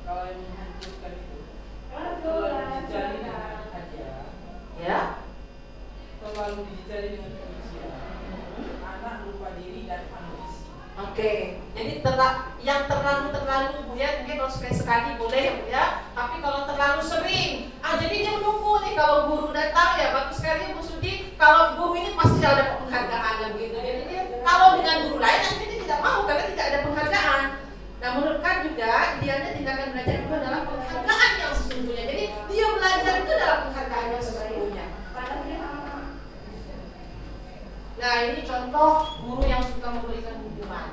Kalau yang menghancurkan itu, terlalu dijali dengan hadiah,
Ya?
terlalu dijali dengan kebencian, anak lupa diri dan ambisi.
Oke. Jadi yang terlalu Bu ya, mungkin kalau sekali boleh ya Bu ya. Tapi kalau terlalu sering, jadi dia menunggu nih kalau guru datang ya bagus sekali Bu Sudi. Kalau guru ini pasti ada penghargaan dan begitu. Jadi dia kalau dengan guru lain akhirnya dia tidak mau karena tidak ada penghargaan. Nah menurut Kan juga idealnya tindakan belajar itu adalah penghargaan yang sesungguhnya. Jadi dia belajar itu adalah penghargaan yang sesungguhnya. Nah ini contoh guru yang suka memberikan hukuman.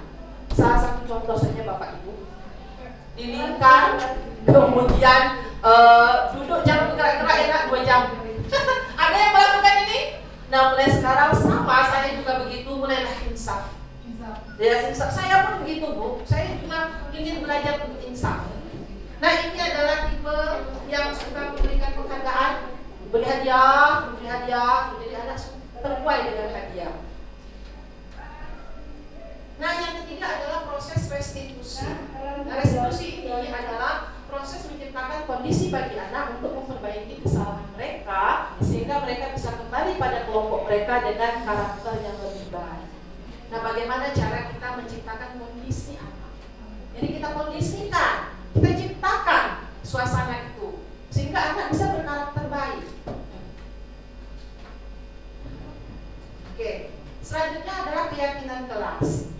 Salah satu contoh saja Bapak Ibu, dilingkar, kemudian duduk jangan bergerak-gerak enak 2 jam. Ada yang melakukan ini? Nah mulai sekarang sama, saya juga begitu, mulailah insaf. Ya insaf, saya pun begitu Bu, saya juga ingin belajar untuk insaf. Nah ini adalah tipe yang suka memberikan penghargaan, beri hadiah, jadi anak terbuai dengan hadiah. Nah yang ketiga adalah proses restitusi. Nah, restitusi ini adalah proses menciptakan kondisi bagi anak untuk memperbaiki kesalahan mereka sehingga mereka bisa kembali pada kelompok mereka dengan karakter yang lebih baik. Nah bagaimana cara kita menciptakan kondisi anak? Jadi kita kondisikan, kita ciptakan suasana itu sehingga anak bisa berkarakter baik. Oke, selanjutnya adalah keyakinan kelas.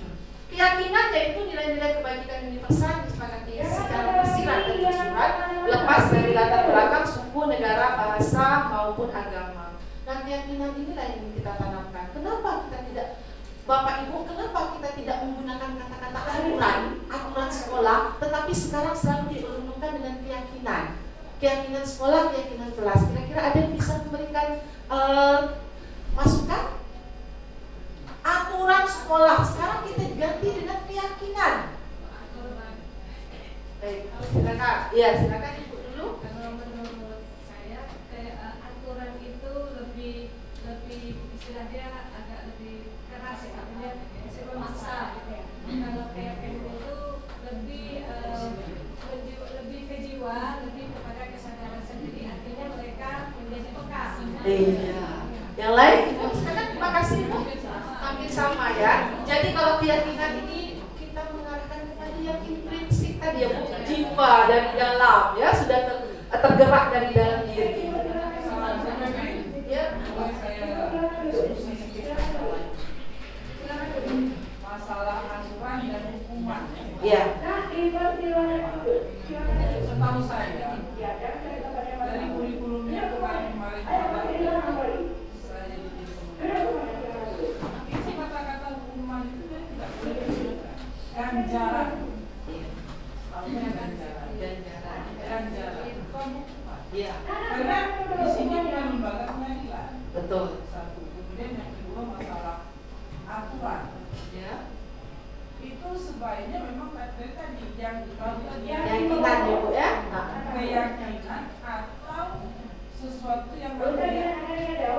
Keyakinan yaitu nilai-nilai kebajikan universal disepakati secara tersirat dan tersurat, lepas dari latar belakang suku, negara, bahasa maupun agama. Nah keyakinan inilah yang ingin kita tanamkan. Kenapa kita tidak, Bapak Ibu, kenapa kita tidak menggunakan kata-kata aturan sekolah, tetapi sekarang selalu diurungkan dengan keyakinan. Keyakinan sekolah, keyakinan kelas. Kira-kira ada yang bisa memberikan masukan? Aturan sekolah sekarang kita ganti dengan keyakinan. Baik, silakan. Iya, silakan Ibu dulu.
Kalau menurut saya aturan itu lebih istilahnya agak lebih keras ya, artinya memaksa gitu ya. Kalau keyakinan itu lebih ke jiwa, lebih kepada kesadaran sendiri. Artinya mereka
Iya. Yang lain? Terima kasih Bu. Hampir sama ya. Jadi kalau keyakinan ini kita mengarahkan kepada yang intrinsik tadi ya Bu, jiwa dari dalam ya, sudah tergerak dari dalam diri. Ya.
Masalah asuran dan hukuman.
Ya.
Setahu saya dari kurikulumnya kemarin saya jadi isi kata-kata hukuman itu dia tidak boleh digunakan. Ganjaran. Tahunya ganjaran. Bukan hukuman.
Iya.
Karena di sini bukan lembaga pengadilan.
Betul.
Satu. Kemudian yang kedua masalah aturan.
Ya.
Itu sebaiknya memang dari tadi yang kalau tadi
Keyakinan ya Bu ya.
keyakinan atau sesuatu yang namanya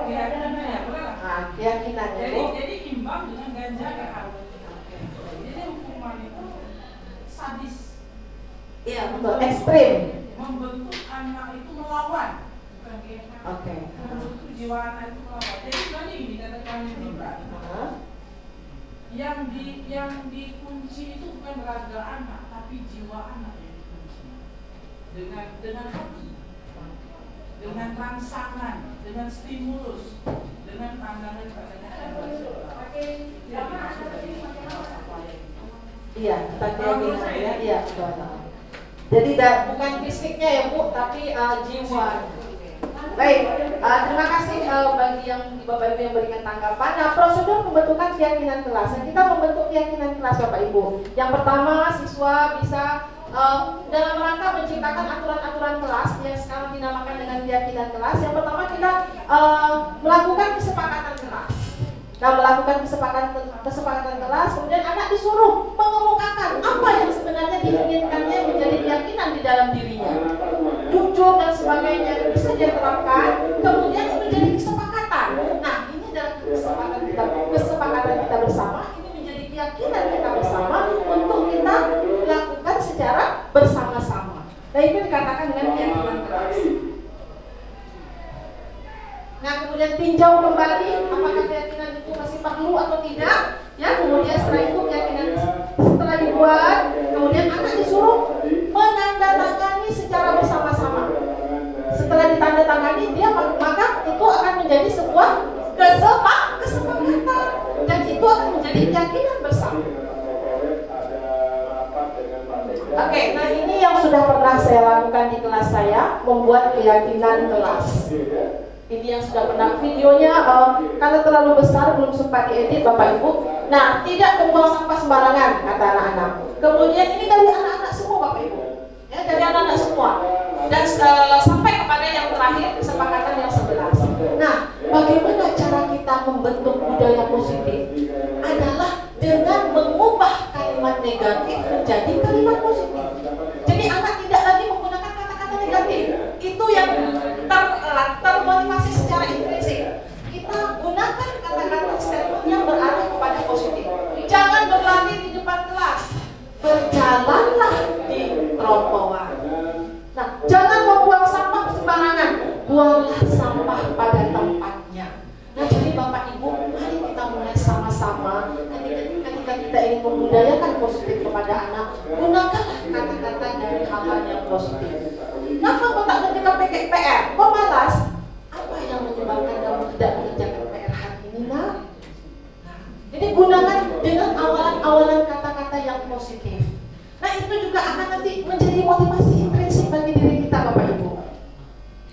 keyakinan ya benar.
Nah, keyakinan ya Bu.
Jadi imbang dengan ganjaran. Jadi hukuman itu sadis.
Iya betul. Ekstrim.
Membentuk anak itu melawan.
Oke.
Membentuk jiwa anak itu melawan. Jadi sebenarnya ini kata-kata Gibran. Yang dikunci itu bukan raga anak, tapi jiwa anak yang dikunci. Dengan hati, dengan rangsangan, dengan stimulus, dengan pandangan-pandangan yang
Iya, kita keyakinan ya. Iya betul. Jadi bukan fisiknya ya Bu, tapi jiwa. Baik, terima kasih bagi yang Bapak Ibu yang berikan tanggapan. Nah, prosedur pembentukan keyakinan kelas. Kita membentuk keyakinan kelas Bapak Ibu. Yang pertama, siswa bisa dalam rangka menciptakan aturan-aturan kelas yang sekarang dinamakan dengan keyakinan kelas. Yang pertama kita melakukan kesepakatan kelas. Nah, melakukan kesepakatan kelas, kemudian anak disuruh mengemukakan apa yang sebenarnya diinginkannya menjadi keyakinan di dalam dirinya. Jujur dan sebagainya bisa dia terapkan, kemudian menjadi kesepakatan. Nah, ini adalah kesepakatan kita bersama, ini menjadi keyakinan kita bersama untuk kita lakukan secara bersama-sama. Nah, itu dikatakan dengan keyakinan kelas. Nah, kemudian tinjau kembali apakah keyakinan itu masih perlu atau tidak. Ya, kemudian setelah itu keyakinan setelah dibuat, kemudian anak disuruh menandatangani secara bersama-sama. Setelah ditandatangani, dia maka itu akan menjadi sebuah kesepakatan dan itu akan menjadi keyakinan bersama. Oke, nah ini yang sudah pernah saya lakukan di kelas saya, membuat keyakinan kelas. Ini yang sudah pernah videonya, karena terlalu besar belum sempat diedit Bapak Ibu. Nah, tidak membuang sampah sembarangan kata anak-anak. Kemudian ini dari anak-anak semua Bapak Ibu, ya dari anak-anak semua. Dan sampai kepada yang terakhir kesepakatan yang 11. Nah, bagaimana cara kita membentuk budaya positif? Adalah dengan mengubah kalimat negatif menjadi kalimat positif. Jadi anak tidak lagi menggunakan kata-kata negatif. Itu yang termotivasi secara intrinsik. Kita gunakan kata-kata statement yang berarah kepada positif. Jangan berlari di depan kelas, berjalanlah di trotoar. Nah, jangan membuang sampah sembarangan, buanglah sampah pada tempatnya. Nah, jadi Bapak Ibu, mari kita mulai sama-sama. Ketika kita ingin membudayakan positif kepada anak, gunakanlah kata-kata dari hal-hal yang positif. Nah, kalau tak ketika PR, kok malas? Apa yang menyebabkan kamu tidak mengerjakan PR hari ini, nak? Nah, jadi gunakan dengan awalan-awalan kata-kata yang positif. Nah, itu juga akan nanti menjadi motivasi intrinsik bagi diri kita, Bapak Ibu.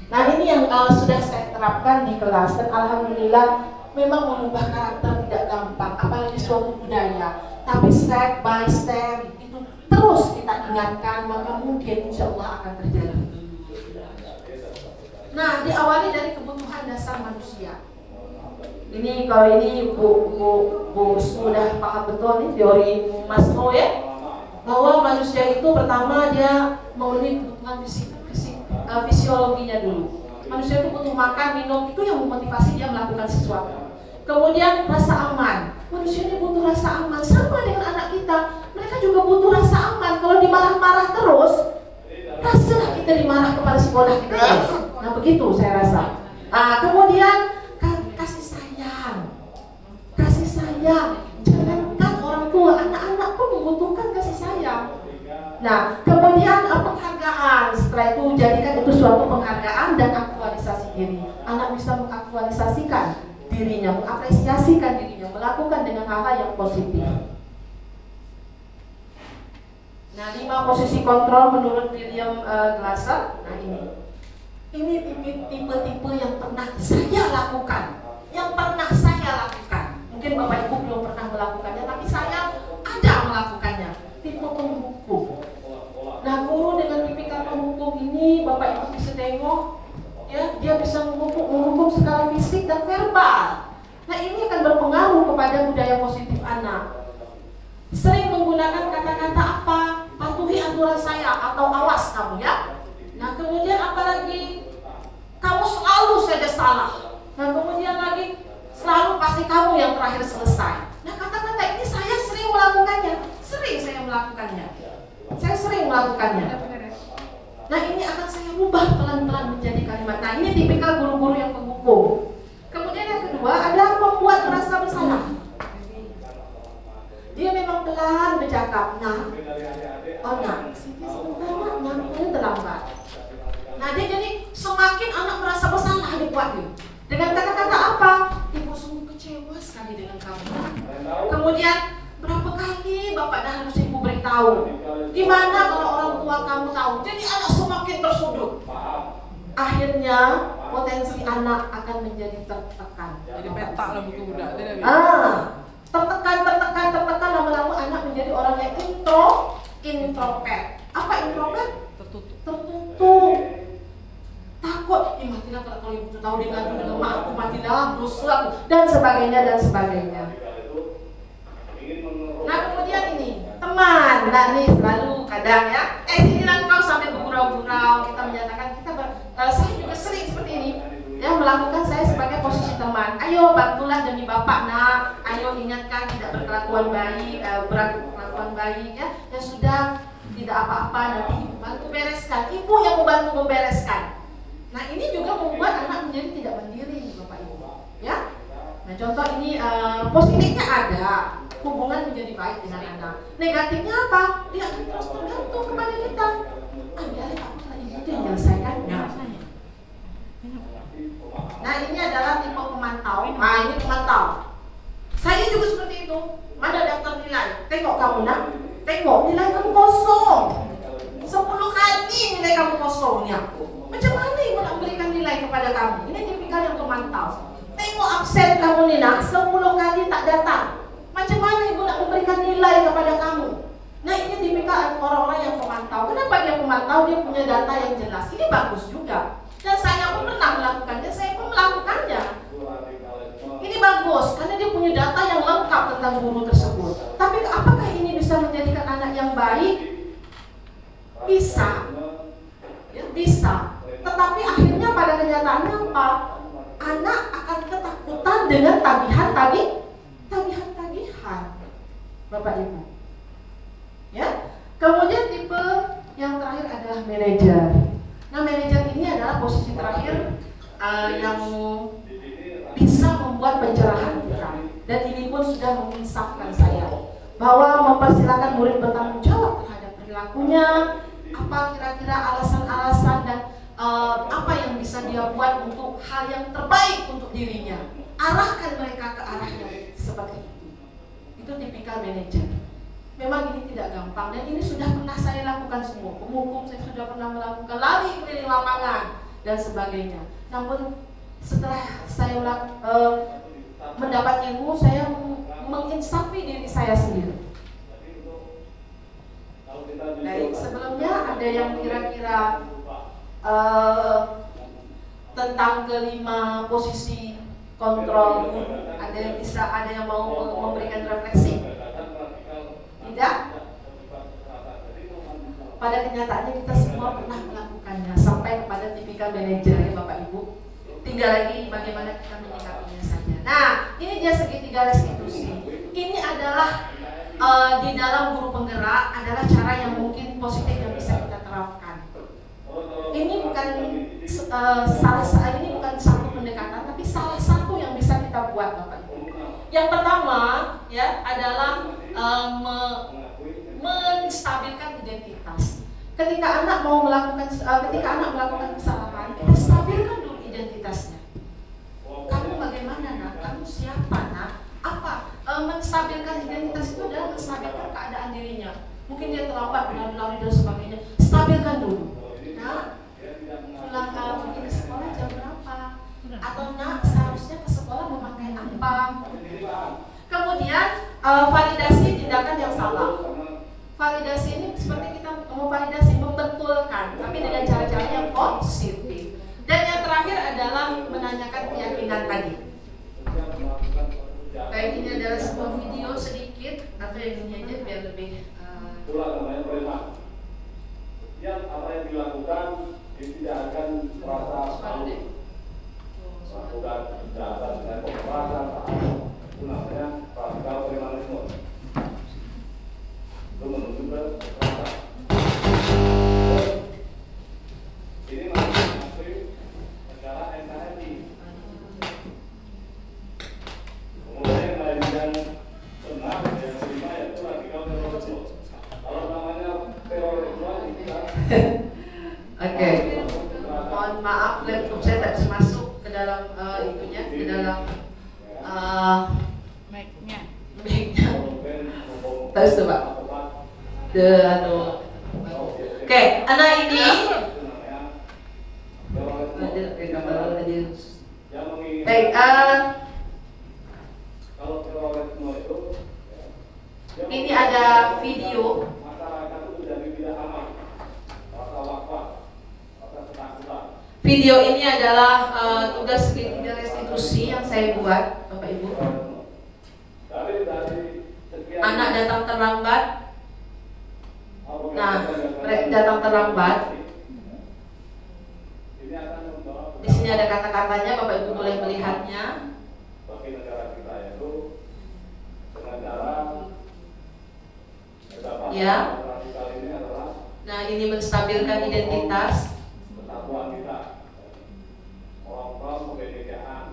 Nah, ini yang sudah saya terapkan di kelas dan alhamdulillah memang mengubah karakter tidak gampang, apalagi suatu budaya. Tapi step by step itu terus kita ingatkan, maka mungkin insya Allah akan terjadi. Nah, diawali dari kebutuhan dasar manusia. Ini kalau ini Bu sudah paham betul nih teori Maslow ya, bahwa manusia itu pertama dia memenuhi kebutuhan fisiologinya dulu. Manusia itu butuh makan, minum, itu yang memotivasi dia melakukan sesuatu. Kemudian rasa aman. Manusia ini butuh rasa aman, sama dengan anak kita. Mereka juga butuh rasa aman. Kalau dimarah-marah terus, rasalah kita dimarah kepada sekolah kita. Nah begitu saya rasa. Kemudian kasih sayang. Jangankan orang tua, anak-anak pun membutuhkan kasih sayang. Nah, kemudian penghargaan. Setelah itu jadikan itu suatu penghargaan dan aktualisasi diri. Anak bisa mengaktualisasikan dirinya, mengapresiasikan dirinya, melakukan dengan hal-hal yang positif. Nah, 5 posisi kontrol menurut William Glasser. Nah, ini tipe-tipe yang pernah saya lakukan, Mungkin Bapak Ibu belum pernah melakukannya, tapi saya ada melakukannya. Tipe penghukum. Nah, guru dengan tipikal penghukum ini Bapak Ibu bisa tengok, ya, dia bisa menghukum secara fisik dan verbal. Nah, ini akan berpengaruh kepada budaya positif anak. Sering menggunakan kata-kata apa? Patuhi aturan saya atau awas kamu, ya. Nah, kemudian apalagi? Kamu selalu saja salah. Nah, kemudian lagi selalu pasti kamu yang terakhir selesai. Nah, kata-kata ini saya sering melakukannya. Saya sering melakukannya. Nah, ini akan saya rubah pelan-pelan menjadi kalimat. Nah, ini tipikal guru-guru yang penghukum. Kemudian yang kedua adalah membuat merasa bersalah. Dia memang pelan bercakap. Ini terlambat. Nah, dia jadi semakin anak merasa bersalah dibuat dia. Dengan kata-kata apa? Ibu sungguh kecewa sekali dengan kamu. Kemudian berapa kali bapak dah harus ibu beritahu? Gimana kalau orang tua kamu tahu? Jadi anak semakin tersudut. Akhirnya potensi anak akan menjadi tertekan.
Jadi petak lah buku budak.
Tertekan lama-lama anak menjadi orang yang introvert. Apa introvert? Tertutup. Takut, matilah kalau ibu tahu dengan mak aku, matilah dosa dan sebagainya. Nah, kemudian ini teman. Nah, ini selalu kadang ya, sinilah kau sampai bergurau-gurau. Kita menyatakan saya juga sering seperti ini. Ya, melakukan saya sebagai posisi teman. Ayo bantulah demi bapak, nak. Ayo ingatkan tidak berkelakuan baik, ya. Ya sudah, tidak apa-apa, nanti ibu bantu bereskan. Ibu yang membantu membereskan. Nah, ini juga membuat anak menjadi tidak mandiri, Bapak Ibu. Ya. Nah, contoh ini positifnya ada, hubungan menjadi baik dengan anak. Negatifnya apa? Dia akan terus tergantung kepada kita. Biarin aku tadi itu yang menyelesaikannya. Nah, ini adalah tipe pemantau. Nah, ini pemantau. Saya juga seperti itu. Mana daftar nilai? Tengok kamu, nak. Tengok nilai kamu kosong. 10 kali nilai kamu kosongnya. Macam mana ibu nak memberikan nilai kepada kamu? Ini tipikal yang pemantau. Tengok absen kamu nih, nak, 10 kali tak datang. Macam mana ibu nak memberikan nilai kepada kamu? Nah, ini tipikal orang-orang yang pemantau. Kenapa dia pemantau? Dia punya data yang jelas. Ini bagus juga. Dan saya pun pernah melakukannya. Saya pun melakukannya. Ini bagus karena dia punya data yang lengkap tentang guru tersebut. Tapi apakah ini bisa menjadikan anak yang baik? Bisa. Ya, bisa. Tetapi akhirnya pada kenyataannya apa? Anak akan ketakutan dengan tagihan. Bapak Ibu. Ya. Kemudian tipe yang terakhir adalah manajer. Nah, manajer ini adalah posisi terakhir yang bisa membuat pencerahan kita. Dan ini pun sudah menginsafkan saya bahwa mempersilakan murid bertanggung jawab terhadap perilakunya, apa kira-kira alasan-alasan dan apa yang bisa dia buat untuk hal yang terbaik untuk dirinya. Arahkan mereka ke arah yang seperti itu. Itu tipikal manajer. Memang ini tidak gampang dan ini sudah pernah saya lakukan semua. Penghukum saya sudah pernah melakukan, lari keliling lapangan dan sebagainya. Namun setelah saya mendapat ilmu, saya menginsafi diri saya sendiri. Baik, sebelumnya ada yang kira-kira tentang kelima posisi kontrol, ada yang mau memberikan refleksi? Tidak? Pada kenyataannya kita semua pernah melakukannya sampai kepada tipikal manajer, ya Bapak Ibu. Tinggal lagi bagaimana kita menyikapinya saja. Nah, ini dia segitiga restitusi. Ini adalah di dalam guru penggerak adalah cara yang mungkin positif yang bisa kita terapkan. Ini bukan ini bukan satu pendekatan, tapi salah satu yang bisa kita buat Bapak Ibu. Yang pertama ya adalah menstabilkan identitas. Ketika anak melakukan kesalahan, kita stabilkan dulu identitasnya. Kamu bagaimana nak? Kamu siapa nak? Apa? Menstabilkan identitas itu adalah menstabilkan keadaan dirinya. Mungkin dia terlambat berlari-lari dan sebagainya. Stabilkan dulu. Nak, pulang pergi ke sekolah jam berapa? Atau nak seharusnya ke sekolah memakai apa? Kemudian validasi tindakan yang salah. Validasi ini seperti kita memvalidasi, membetulkan, tapi dengan cara-cara yang positif. Dan yang terakhir adalah menanyakan keyakinan tadi. Baik, ini adalah sebuah video sedikit, atau yang ini aja biar lebih.
Itulah namanya preman. Yang apa yang dilakukan dia tidak akan merasa malu melakukan kejahatan dengan kekerasan. Itu namanya radikal premanisme. Itu menunjukkan kekerasan. Ini masih negara NKRI. Kemudian yang lain yang benar yang kelima yaitu radikal terorisme. Kalau namanya terorisme kita
Oke. Mohon maaf, laptop saya tak bisa masuk ke dalam itunya, ke dalam
Mic-nya.
mic-nya. Terus coba. Oke, anak ini baik,
kalau terorisme itu
ini ada video.
masyarakat itu menjadi tidak aman, rasa was-was, rasa ketakutan.
Video ini adalah tugas segitiga restitusi yang saya buat, Bapak Ibu.
Dari sekian
Anak datang terlambat. Nah, datang terlambat.
ini akan membawa
Di sini ada kata-katanya, Bapak Ibu boleh melihatnya.
bagi negara kita yaitu dengan cara
Ya.
radikal ini adalah
Nah, ini menstabilkan identitas.
persatuan kita, orang-orang kebenekaan.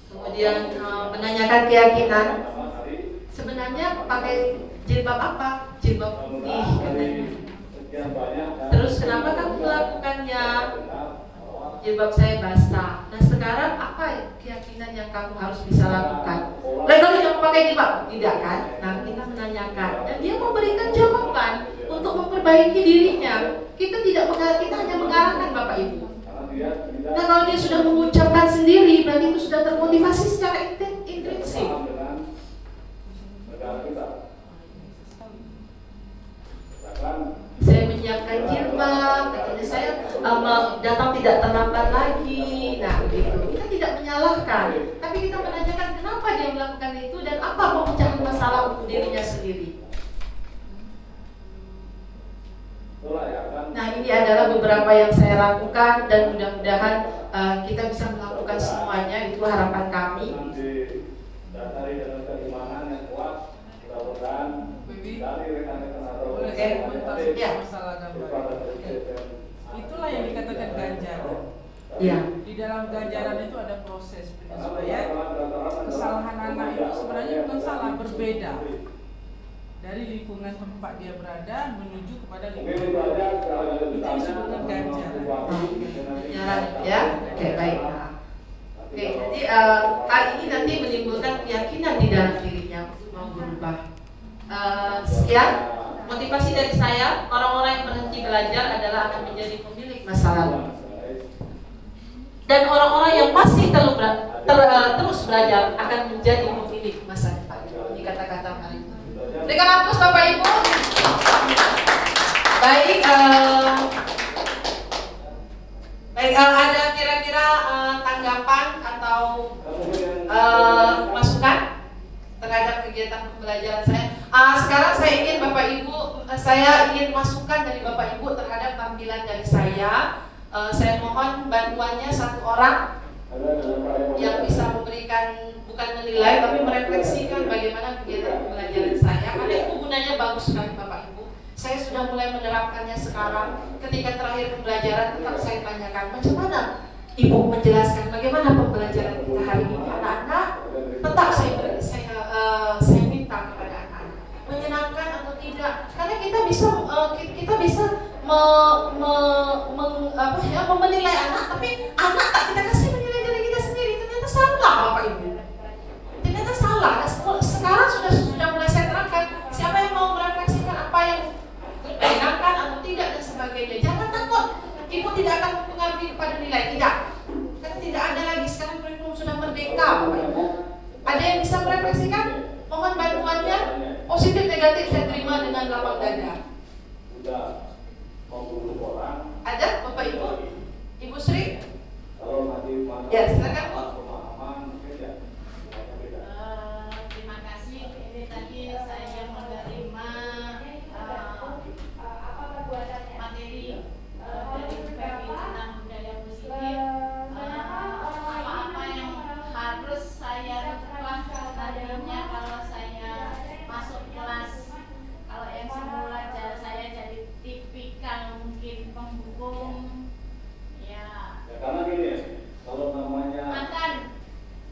Kemudian menanyakan keyakinan.
Pertama kali
Sebenarnya pakai jilbab apa? Jilbab putih katanya.
sekian banyak dan
Terus kenapa kamu melakukannya?
benar bahwa
Jilbab saya basah. Nah, sekarang apa keyakinan yang kamu harus bisa lakukan? Lalu yang pakai jilbab? Tidak kan? Nah, kita menanyakan dan dia memberikan jawaban untuk memperbaiki dirinya. Kita hanya mengarahkan Bapak Ibu.
karena dia tidak
Nah, kalau dia sudah mengucapkan sendiri, berarti itu sudah termotivasi secara intrinsik.
paham dengan negara kita. Bahkan
Saya menyiapkan jilbab, katanya saya datang tidak terlambat lagi. Nah, begitu. Kita tidak menyalahkan, tapi kita menanyakan kenapa dia melakukan itu dan apa pemecahan masalah untuk dirinya sendiri.
itulah ya kan.
Nah, ini adalah beberapa yang saya lakukan dan mudah-mudahan kita bisa melakukan semuanya. Itu harapan kami.
Didasari dengan keimanan yang kuat, mudah-mudahan dari rekan-rekan atau
Boleh saya komentar
Ya.
masalah gambar. Itulah yang dikatakan ganjaran.
Ya.
Di dalam ganjaran itu ada proses penyesuaian. Kesalahan anak itu sebenarnya bukan salah, berbeda dari lingkungan tempat dia berada menuju kepada lingkungan itu disebut dengan ganjaran.
Penyiaran, ya. Oke, baik. Oke, jadi hal ini nanti menimbulkan keyakinan di dalam dirinya untuk mau berubah. Sekian motivasi dari saya. Orang-orang yang berhenti belajar adalah akan menjadi pemilik masa lalu. Dan orang-orang yang masih terus belajar akan menjadi pemilik masa depan. Ini kata-kata Mari. Berikan aplaus Bapak Ibu. Baik, ada kira-kira tanggapan atau masukan terhadap kegiatan pembelajaran saya. Sekarang saya ingin Bapak Ibu, saya ingin masukan dari Bapak Ibu terhadap tampilan dari saya. Saya mohon bantuannya satu orang yang bisa memberikan, bukan menilai tapi merefleksikan bagaimana kegiatan pembelajaran saya, karena itu gunanya bagus sekali Bapak Ibu. Saya sudah mulai menerapkannya sekarang. Ketika terakhir pembelajaran tetap saya tanyakan, macam mana Ibu menjelaskan bagaimana pembelajaran kita hari ini. Anak-anak, tetap saya minta kepada anak-anak menyenangkan atau tidak, karena kita bisa menilai anak, tapi anak tak kita kasih menilai diri kita sendiri. Ternyata salah Bapak Ibu. Ternyata salah. Sekarang sudah mulai saya terangkan, siapa yang mau merefleksikan apa yang menyenangkan atau tidak dan sebagainya. Jangan takut, ibu tidak akan mempengaruhi kepada nilai, tidak. Kan tidak ada lagi, sekarang kurikulum sudah merdeka Bapak Ibu. Ada yang bisa merefleksikan? Mohon bantuannya. Positif negatif saya terima dengan lapang dada.
Sudah membunuh orang.
Ada Bapak Ibu? Ibu Sri?
Kalau masih
Ya, silakan.
pemahaman beda.
Terima kasih. Ini tadi saya menerima materi dari PPI tentang budaya positif. Apa-apa yang harus saya rubah tadinya kalau saya masuk kelas. Kalau yang semula saya jadi tipikal mungkin pembuku. Ya.
Ya, karena gini, kalau namanya
Makan.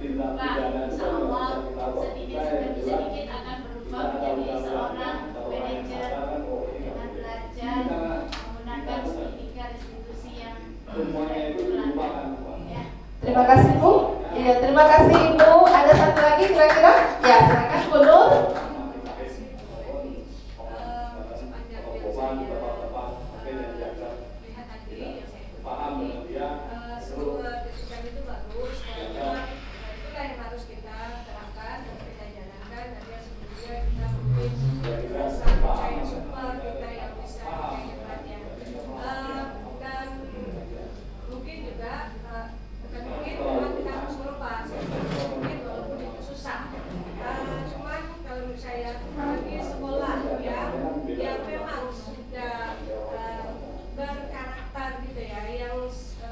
tindak
Nah,
pidana itu
insya Allah
bisa kita lakukan.
sedikit demi sedikit akan berubah menjadi seorang manajer dengan belajar menggunakan tiga restitusi yang
semuanya itu dilupakan.
ya.
Terima kasih Bu. Iya, terima kasih Ibu. Ada satu lagi kira-kira? Ya, silakan Bu Nur.
Lihat tadi yang saya
Paham dengan dia.
sebuah kritikan itu bagus, karena itulah yang harus kita terapkan dan kita jalankan. Nanti sebelumnya kita mungkin merasa percaya super kita yang bisa kita hebat ya. Dan mungkin juga bukan mungkin memang kita harus merubah, mungkin walaupun itu susah. Cuman kalau menurut saya bagi sekolah ya yang memang sudah berkarakter gitu ya, yang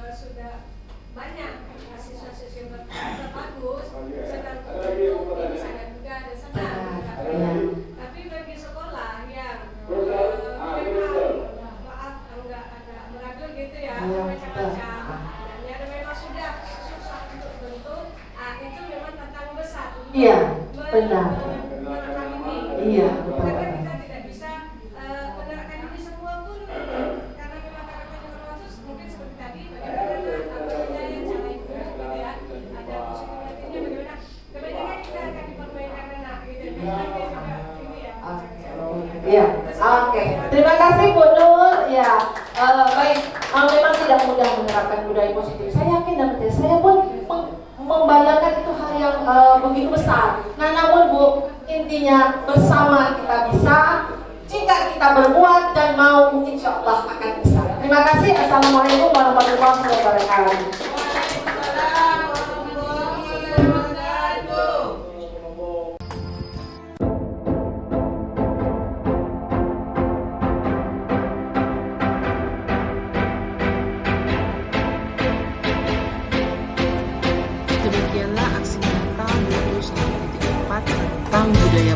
sudah banyak siswa-siswa berkarakter bagus, sedang itu sangat juga ada senang. Tapi bagi sekolah yang memang maaf agak meragil gitu ya, macam-macam, dan yang memang sudah susah untuk bentuk, itu memang tantangan besar.
Iya, benar.
Menerapkan ini.
Iya,
Karena
betul.
kita tidak bisa menerapkan ini semua pun, karena memang karakternya bagus. Mungkin seperti tadi bagaimana yang cara itu gitu ya, ada positif bagaimana kebanyakan kita akan dipermainkan anak gitu. Ini ya.
Iya, oke. Terima kasih Bu Nur. Ya, baik. Memang tidak mudah menerapkan budaya positif. Saya yakin dan percaya. Saya pun membayangkan itu hal yang begitu besar. Nah, namun Bu, intinya bersama kita bisa. Jika kita berbuat dan mau, insya Allah akan bisa. Terima kasih. Assalamualaikum warahmatullahi wabarakatuh. Demikianlah aksi nyata 21.4 tentang budaya